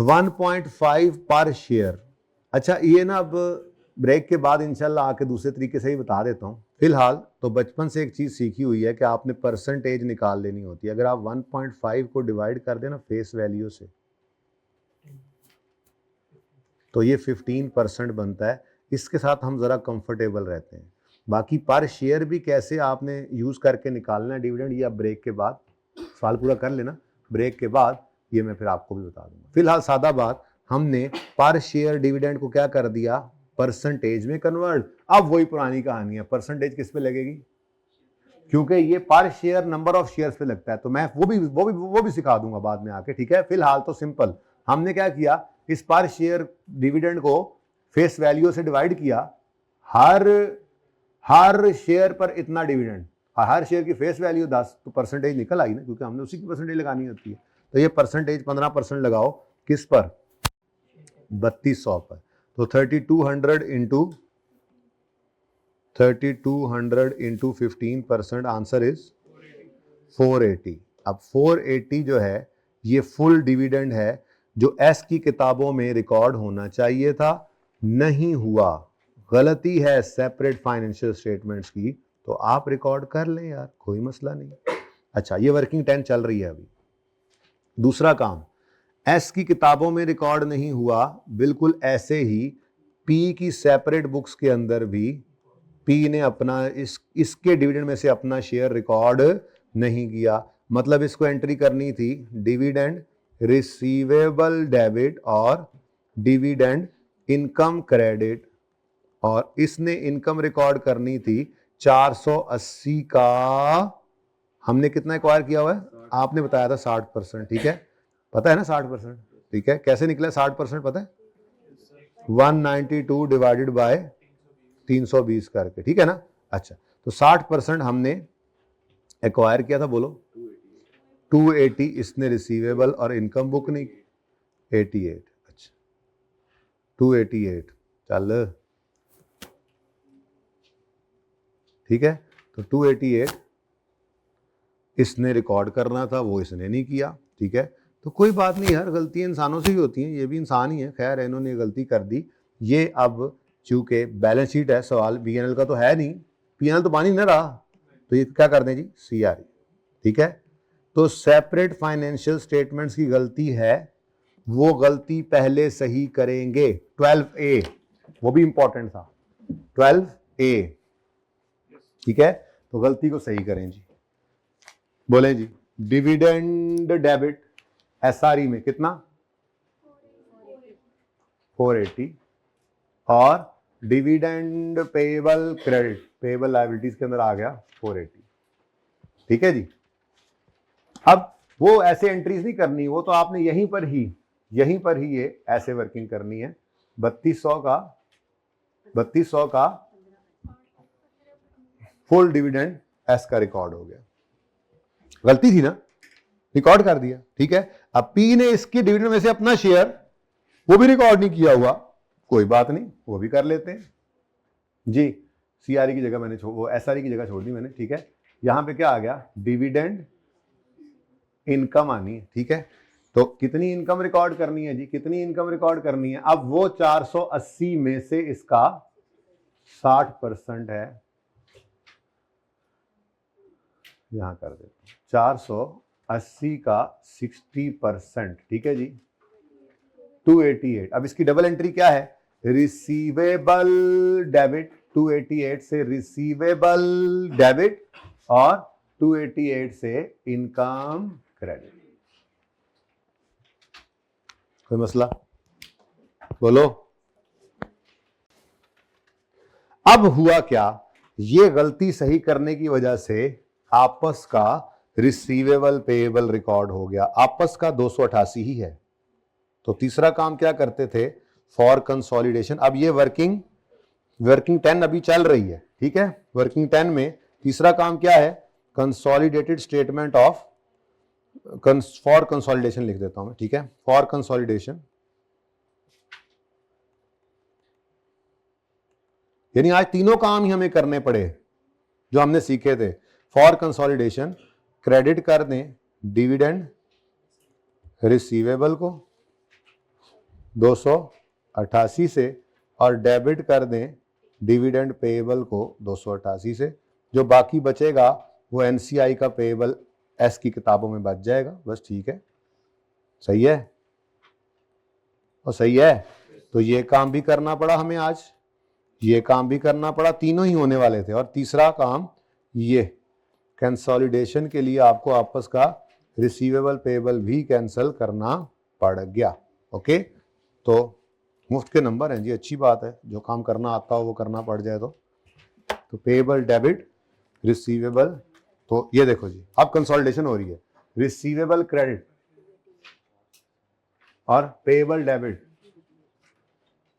1.5 पर शेयर। अच्छा ये ना अब ब्रेक के बाद इंशाल्लाह आके दूसरे तरीके से ही बता देता हूँ। फिलहाल तो बचपन से एक चीज़ सीखी हुई है कि आपने परसेंटेज निकाल लेनी होती है। अगर आप 1.5 को डिवाइड कर देना फेस वैल्यू से तो ये 15% बनता है। इसके साथ हम ज़रा कंफर्टेबल रहते हैं। बाकी पर शेयर भी कैसे आपने यूज़ करके निकालना है डिविडेंड, ये आप ब्रेक के बाद सवाल पूरा कर लेना, ब्रेक के बाद ये मैं फिर आपको भी बता दूंगा। फिलहाल सादा बात, हमने पर शेयर डिविडेंड को क्या कर दिया? परसेंटेज में कन्वर्ट। अब वही पुरानी कहानी है, परसेंटेज किस पे लगेगी? क्योंकि ये पर शेयर नंबर ऑफ शेयर्स पे लगता है। तो मैं वो भी सिखा दूंगा बाद में आके, ठीक है। फिलहाल तो सिंपल हमने क्या किया, इस पर शेयर डिविडेंड को फेस वैल्यू से डिवाइड किया। हर शेयर पर इतना डिविडेंड, हर शेयर की फेस वैल्यू 10, तो परसेंटेज निकल आई ना, क्योंकि हमने उसी की परसेंटेज लगानी होती है। तो ये परसेंटेज 15% लगाओ किस पर? 3200 पर। तो 3200 इंटू 15% आंसर इज 480। अब 480 जो है ये फुल डिविडेंड है जो एस की किताबों में रिकॉर्ड होना चाहिए था, नहीं हुआ। गलती है सेपरेट फाइनेंशियल स्टेटमेंट्स की, तो आप रिकॉर्ड कर लें यार, कोई मसला नहीं। अच्छा ये वर्किंग 10 चल रही है अभी। दूसरा काम, एस की किताबों में रिकॉर्ड नहीं हुआ, बिल्कुल ऐसे ही पी की सेपरेट बुक्स के अंदर भी पी ने अपना इसके डिविडेंड में से अपना शेयर रिकॉर्ड नहीं किया। मतलब इसको एंट्री करनी थी डिविडेंड रिसीवेबल डेबिट और डिविडेंड इनकम क्रेडिट, और इसने इनकम रिकॉर्ड करनी थी 480 का। हमने कितना एक्वायर किया हुआ है? आपने बताया था 60%, ठीक है, पता है ना 60%, ठीक है। कैसे निकला 60% पता है? 192 डिवाइडेड बाय 320 करके, ठीक है ना। अच्छा, तो 60% हमने एक्वायर किया था, बोलो 280 इसने रिसीवेबल और इनकम बुक नहीं, 88। अच्छा 288 चल, ठीक है। तो 288 इसने रिकॉर्ड करना था, वो इसने नहीं किया, ठीक है। तो कोई बात नहीं यार, गलतियां इंसानों से ही होती हैं, ये भी इंसान ही है। खैर इन्होंने ये गलती कर दी। ये अब चूंकि बैलेंस शीट है, सवाल बीएनएल का तो है नहीं, पीएनएल तो बन ही ना रहा, तो ये क्या कर दें जी, सीआरई, ठीक है। तो सेपरेट फाइनेंशियल स्टेटमेंट्स की गलती है, वो गलती पहले सही करेंगे। 12A वो भी इंपॉर्टेंट था, 12A, ठीक है। तो गलती को सही करें जी, बोले जी। डिविडेंड डेबिट एसआरई में कितना? 480, और dividend payable credit, payable liabilities के अंदर आ गया 480, ठीक है जी। अब वो ऐसे एंट्रीज नहीं करनी, वो तो आपने यहीं पर ही ये ऐसे वर्किंग करनी है। 3200 का फुल डिविडेंड एस का रिकॉर्ड हो गया, गलती थी ना, रिकॉर्ड कर दिया, ठीक है। अब पी ने इसके डिविडेंड में से अपना शेयर वो भी रिकॉर्ड नहीं किया हुआ, कोई बात नहीं, वो भी कर लेते हैं जी। सीआरई की जगह मैंने वो एसआरई की जगह छोड़ दी मैंने, ठीक है। यहां पे क्या आ गया? डिविडेंड इनकम आनी है, ठीक है। तो कितनी इनकम रिकॉर्ड करनी है जी? कितनी इनकम रिकॉर्ड करनी है? अब वो 480 में से इसका 60% है, यहां कर देता हूं 480 का 60%, ठीक है जी, 288। अब इसकी डबल एंट्री क्या है? रिसीवेबल डेबिट, 288 से रिसीवेबल डेबिट और 288 से इनकम क्रेडिट। कोई मसला? बोलो। अब हुआ क्या? ये गलती सही करने की वजह से आपस का रिसीवेबल पेएबल रिकॉर्ड हो गया, आपस का 288 ही है। तो तीसरा काम क्या करते थे? For consolidation. अब ये वर्किंग 10 अभी चल रही है, ठीक है। वर्किंग 10 में तीसरा काम क्या है? Consolidated statement of, for consolidation लिख देता हूं मैं, ठीक है। फॉर कंसोलिडेशन, यानी आज तीनों काम ही हमें करने पड़े जो हमने सीखे थे। फॉर कंसोलिडेशन क्रेडिट कर दें डिविडेंड रिसीवेबल को 288 से, और डेबिट कर दें डिविडेंड पेएबल को 288 से। जो बाकी बचेगा वो एनसीआई का पेएबल एस की किताबों में बच जाएगा, बस, ठीक है। सही है और सही है। तो ये काम भी करना पड़ा हमें आज, ये काम भी करना पड़ा, तीनों ही होने वाले थे। और तीसरा काम ये कंसोलिडेशन के लिए आपको आपस का रिसीवेबल पेएबल भी कैंसिल करना पड़ गया। ओके, तो मुफ्त के नंबर हैं जी, अच्छी बात है, जो काम करना आता हो वो करना पड़ जाए तो पेएबल डेबिट रिसीवेबल। तो ये देखो जी, अब कंसोलिडेशन हो रही है, रिसीवेबल क्रेडिट और पेएबल डेबिट,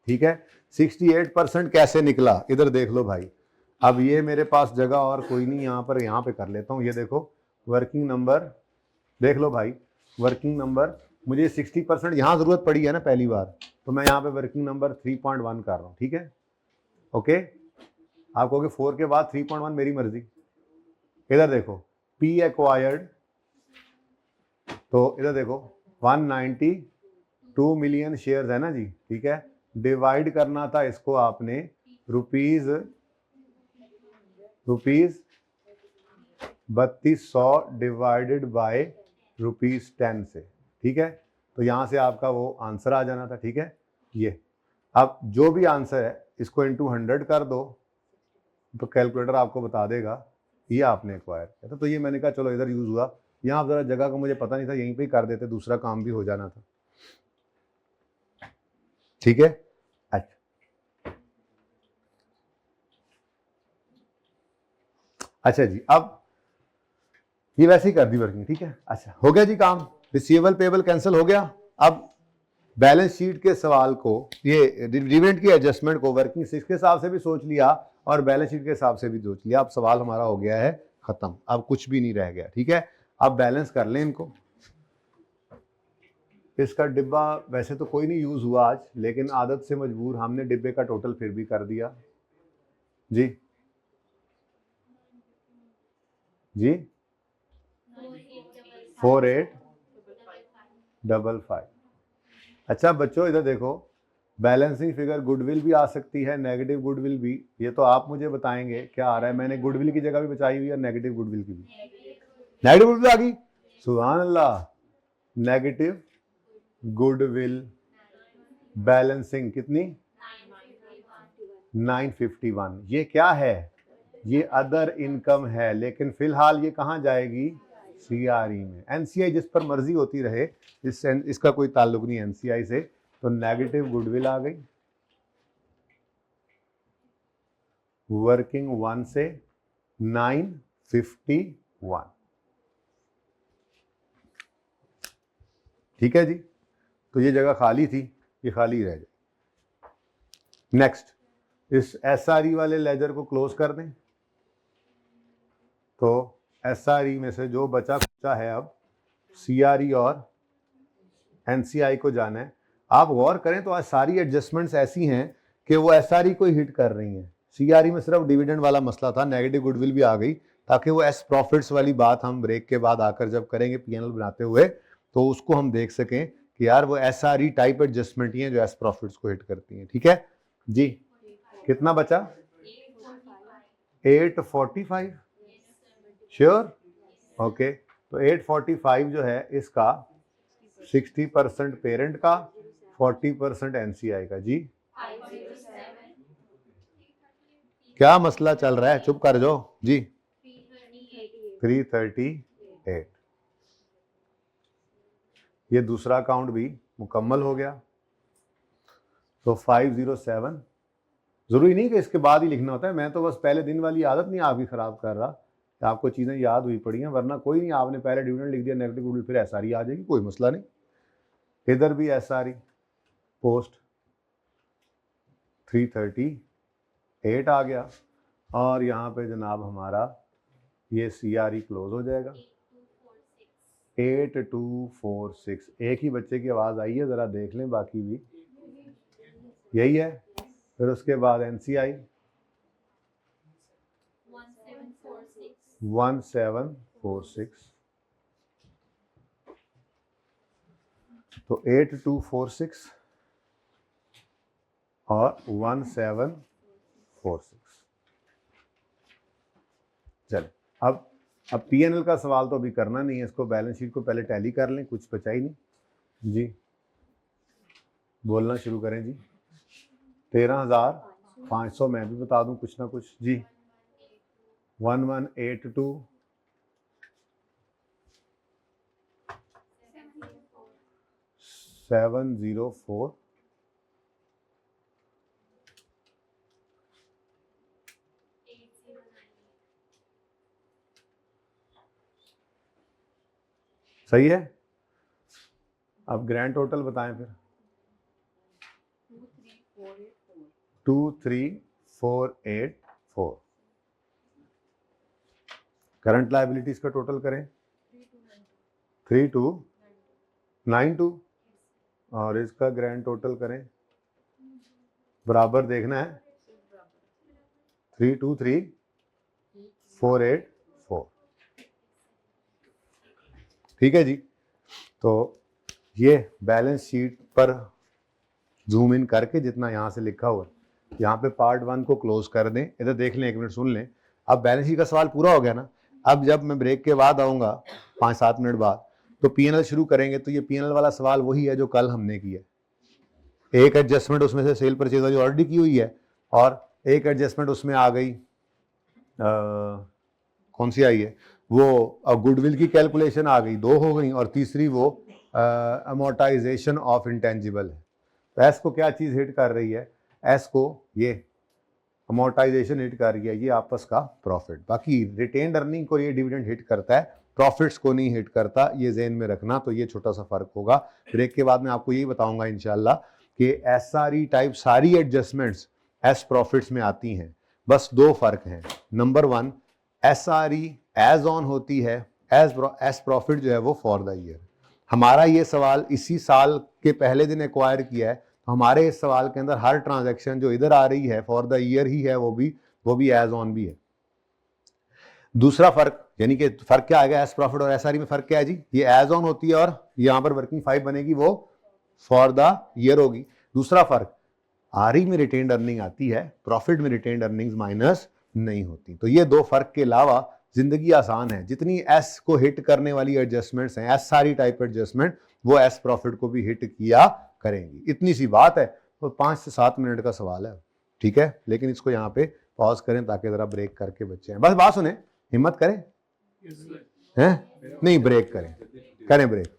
ठीक है। 68% कैसे निकला इधर देख लो भाई। अब ये मेरे पास जगह और कोई नहीं, यहाँ पे कर लेता हूँ। ये देखो वर्किंग नंबर, देख लो भाई, वर्किंग नंबर मुझे 60% यहाँ जरूरत पड़ी है ना पहली बार, तो मैं यहाँ पे वर्किंग नंबर 3.1 कर रहा हूँ, ठीक है। ओके, आप कहोगे 4 के बाद 3.1 मेरी मर्जी। इधर देखो पी एक्वायर्ड, तो इधर देखो 192 मिलियन शेयर्स है ना जी, ठीक है। डिवाइड करना था इसको आपने रुपीज 3200 डिवाइडेड बाय रुपीज 10 से, ठीक है। तो यहाँ से आपका वो आंसर आ जाना था, ठीक है। ये अब जो भी आंसर है इसको इंटू 100 कर दो तो कैलकुलेटर आपको बता देगा ये आपने एक्वायर किया था। तो ये मैंने कहा चलो इधर यूज़ हुआ, यहाँ ज़रा जगह का मुझे पता नहीं था, यहीं पे ही कर देते, दूसरा काम भी हो जाना था, ठीक है। अच्छा जी, अब ये वैसे ही कर दी वर्किंग, ठीक है। अच्छा हो गया जी काम, रिसीवेबल पेबल कैंसिल हो गया। अब बैलेंस शीट के सवाल को, ये डिविडेंड की एडजस्टमेंट को वर्किंग के हिसाब से भी सोच लिया और बैलेंस शीट के हिसाब से भी सोच लिया। अब सवाल हमारा हो गया है खत्म, अब कुछ भी नहीं रह गया, ठीक है। अब बैलेंस कर लें इनको। इसका डिब्बा वैसे तो कोई नहीं यूज हुआ आज, लेकिन आदत से मजबूर हमने डिब्बे का टोटल फिर भी कर दिया जी। जी 4855। अच्छा बच्चों इधर देखो, बैलेंसिंग फिगर गुडविल भी आ सकती है, नेगेटिव गुडविल भी, ये तो आप मुझे बताएंगे क्या आ रहा है। मैंने गुडविल की जगह भी बचाई हुई है, नेगेटिव गुडविल की भी। नेगेटिव गुडविल आ गई, सुभान अल्लाह। नेगेटिव गुडविल बैलेंसिंग कितनी, 951। ये क्या है, ये अदर इनकम है, लेकिन फिलहाल ये कहाँ जाएगी, सीआरई में। एनसीआई जिस पर मर्जी होती रहे, इसका कोई ताल्लुक नहीं एनसीआई से। तो नेगेटिव गुडविल आ गई, वर्किंग 1 से 951, ठीक है जी। तो ये जगह खाली थी, ये खाली रह जाए। नेक्स्ट, इस एसआरई वाले लेजर को क्लोज कर दें। तो एसआरई में से जो बचा खुचा है अब सीआरई और एनसीआई को जाना है। आप गौर करें तो आज सारी एडजस्टमेंट्स ऐसी हैं कि वो एसआरई को हिट कर रही हैं। सीआरई में सिर्फ डिविडेंड वाला मसला था, नेगेटिव गुडविल भी आ गई, ताकि वो एस प्रॉफिट्स वाली बात हम ब्रेक के बाद आकर जब करेंगे पीएनएल बनाते हुए, तो उसको हम देख सकें कि यार वो एसआरई टाइप एडजस्टमेंट ही है जो एस प्रॉफिट्स को हिट करती हैं, ठीक है जी। कितना बचा, 845, श्योर, ओके। तो 845 जो है इसका 60% पेरेंट का, 40% एनसीआई का जी। क्या मसला चल रहा है, चुप कर जाओ जी। 338। ये दूसरा अकाउंट भी मुकम्मल हो गया। तो 507, जरूरी नहीं कि इसके बाद ही लिखना होता है, मैं तो बस पहले दिन वाली आदत नहीं आपकी खराब कर रहा, आपको चीजें याद हुई पड़ी हैं, वरना कोई नहीं, आपने पहले डिविडेंड लिख दिया, नेगेटिव गुडविल, फिर एसआरई आ जाएगी, कोई मसला नहीं। इधर भी एसआरई पोस्ट 338 आ गया, और यहाँ पे जनाब हमारा ये सीआरई क्लोज हो जाएगा। 8246, एक ही बच्चे की आवाज़ आई है, ज़रा देख लें बाकी भी यही है। फिर उसके बाद एनसीआई 1746, तो 8246 और 1746। चलो अब पीएनएल का सवाल तो अभी करना नहीं है, इसको बैलेंस शीट को पहले टैली कर लें, कुछ बचा ही नहीं जी। बोलना शुरू करें जी। 13,500 मैं भी बता दूं कुछ ना कुछ जी। 1182 704 सही है। अब ग्रैंड टोटल बताएं फिर। 23484। करंट लायबिलिटीज का टोटल करें 3292, और इसका ग्रैंड टोटल करें, बराबर देखना है 323484, ठीक है जी। तो ये बैलेंस शीट पर जूम इन करके जितना यहाँ से लिखा हुआ है, यहाँ पे पार्ट 1 को क्लोज कर दें। इधर देख लें, एक मिनट सुन लें। अब बैलेंस शीट का सवाल पूरा हो गया ना। अब जब मैं ब्रेक के बाद आऊँगा 5-7 मिनट बाद, तो पीएनएल शुरू करेंगे तो ये पीएनएल वाला सवाल वही है जो कल हमने किया। एक एडजस्टमेंट उसमें से सेल परचेज वाली ऑलरेडी की हुई है, और एक एडजस्टमेंट उसमें आ गई कौन सी आई है, वो गुडविल की कैलकुलेशन आ गई, 2 हो गई, और तीसरी वो अमोर्टाइजेशन ऑफ इंटेंजिबल है। तो एस को क्या चीज़ हिट कर रही है, एस को ये अमोर्टाइजेशन हिट कर रही है, ये आपस का प्रॉफिट। बाकी रिटेन्ड अर्निंग को ये डिविडेंड हिट करता है, प्रॉफिट्स को नहीं हिट करता, ये ज़हन में रखना। तो ये छोटा सा फर्क होगा। ब्रेक के बाद मैं आपको यही बताऊंगा इंशाल्लाह कि एसआरई टाइप सारी एडजस्टमेंट्स एस प्रॉफिट्स में आती हैं। बस 2 फर्क हैं। नंबर 1, एसआरई एज ऑन होती है, एस प्रॉफिट जो है वो फॉर द ईयर। हमारा ये सवाल इसी साल के पहले दिन एक्वायर किया है, तो हमारे इस सवाल के अंदर हर ट्रांजैक्शन जो इधर आ रही है फॉर द ईयर ही है, वो भी एज ऑन भी है। दूसरा फर्क, यानी कि फर्क क्या आएगा एस प्रॉफिट और एसआरई में, फर्क क्या है जी, ये एज ऑन होती है और यहां पर वर्किंग 5 बनेगी, वो फॉर द ईयर होगी। दूसरा फर्क, आरई में रिटेन्ड अर्निंग आती है, प्रॉफिट में रिटेन्ड अर्निंग्स माइनस नहीं होती। तो ये 2 फर्क के अलावा जिंदगी आसान है। जितनी एस को हिट करने वाली एडजस्टमेंट्स हैं, एस सारी टाइप एडजस्टमेंट, वो एस प्रॉफिट को भी हिट किया करेंगी। इतनी सी बात है। तो 5 से 7 मिनट का सवाल है, ठीक है। लेकिन इसको यहाँ पे पॉज करें ताकि जरा ब्रेक करके बच्चे हैं, बस बात सुने, हिम्मत करें हैं, नहीं ब्रेक करें ब्रेक।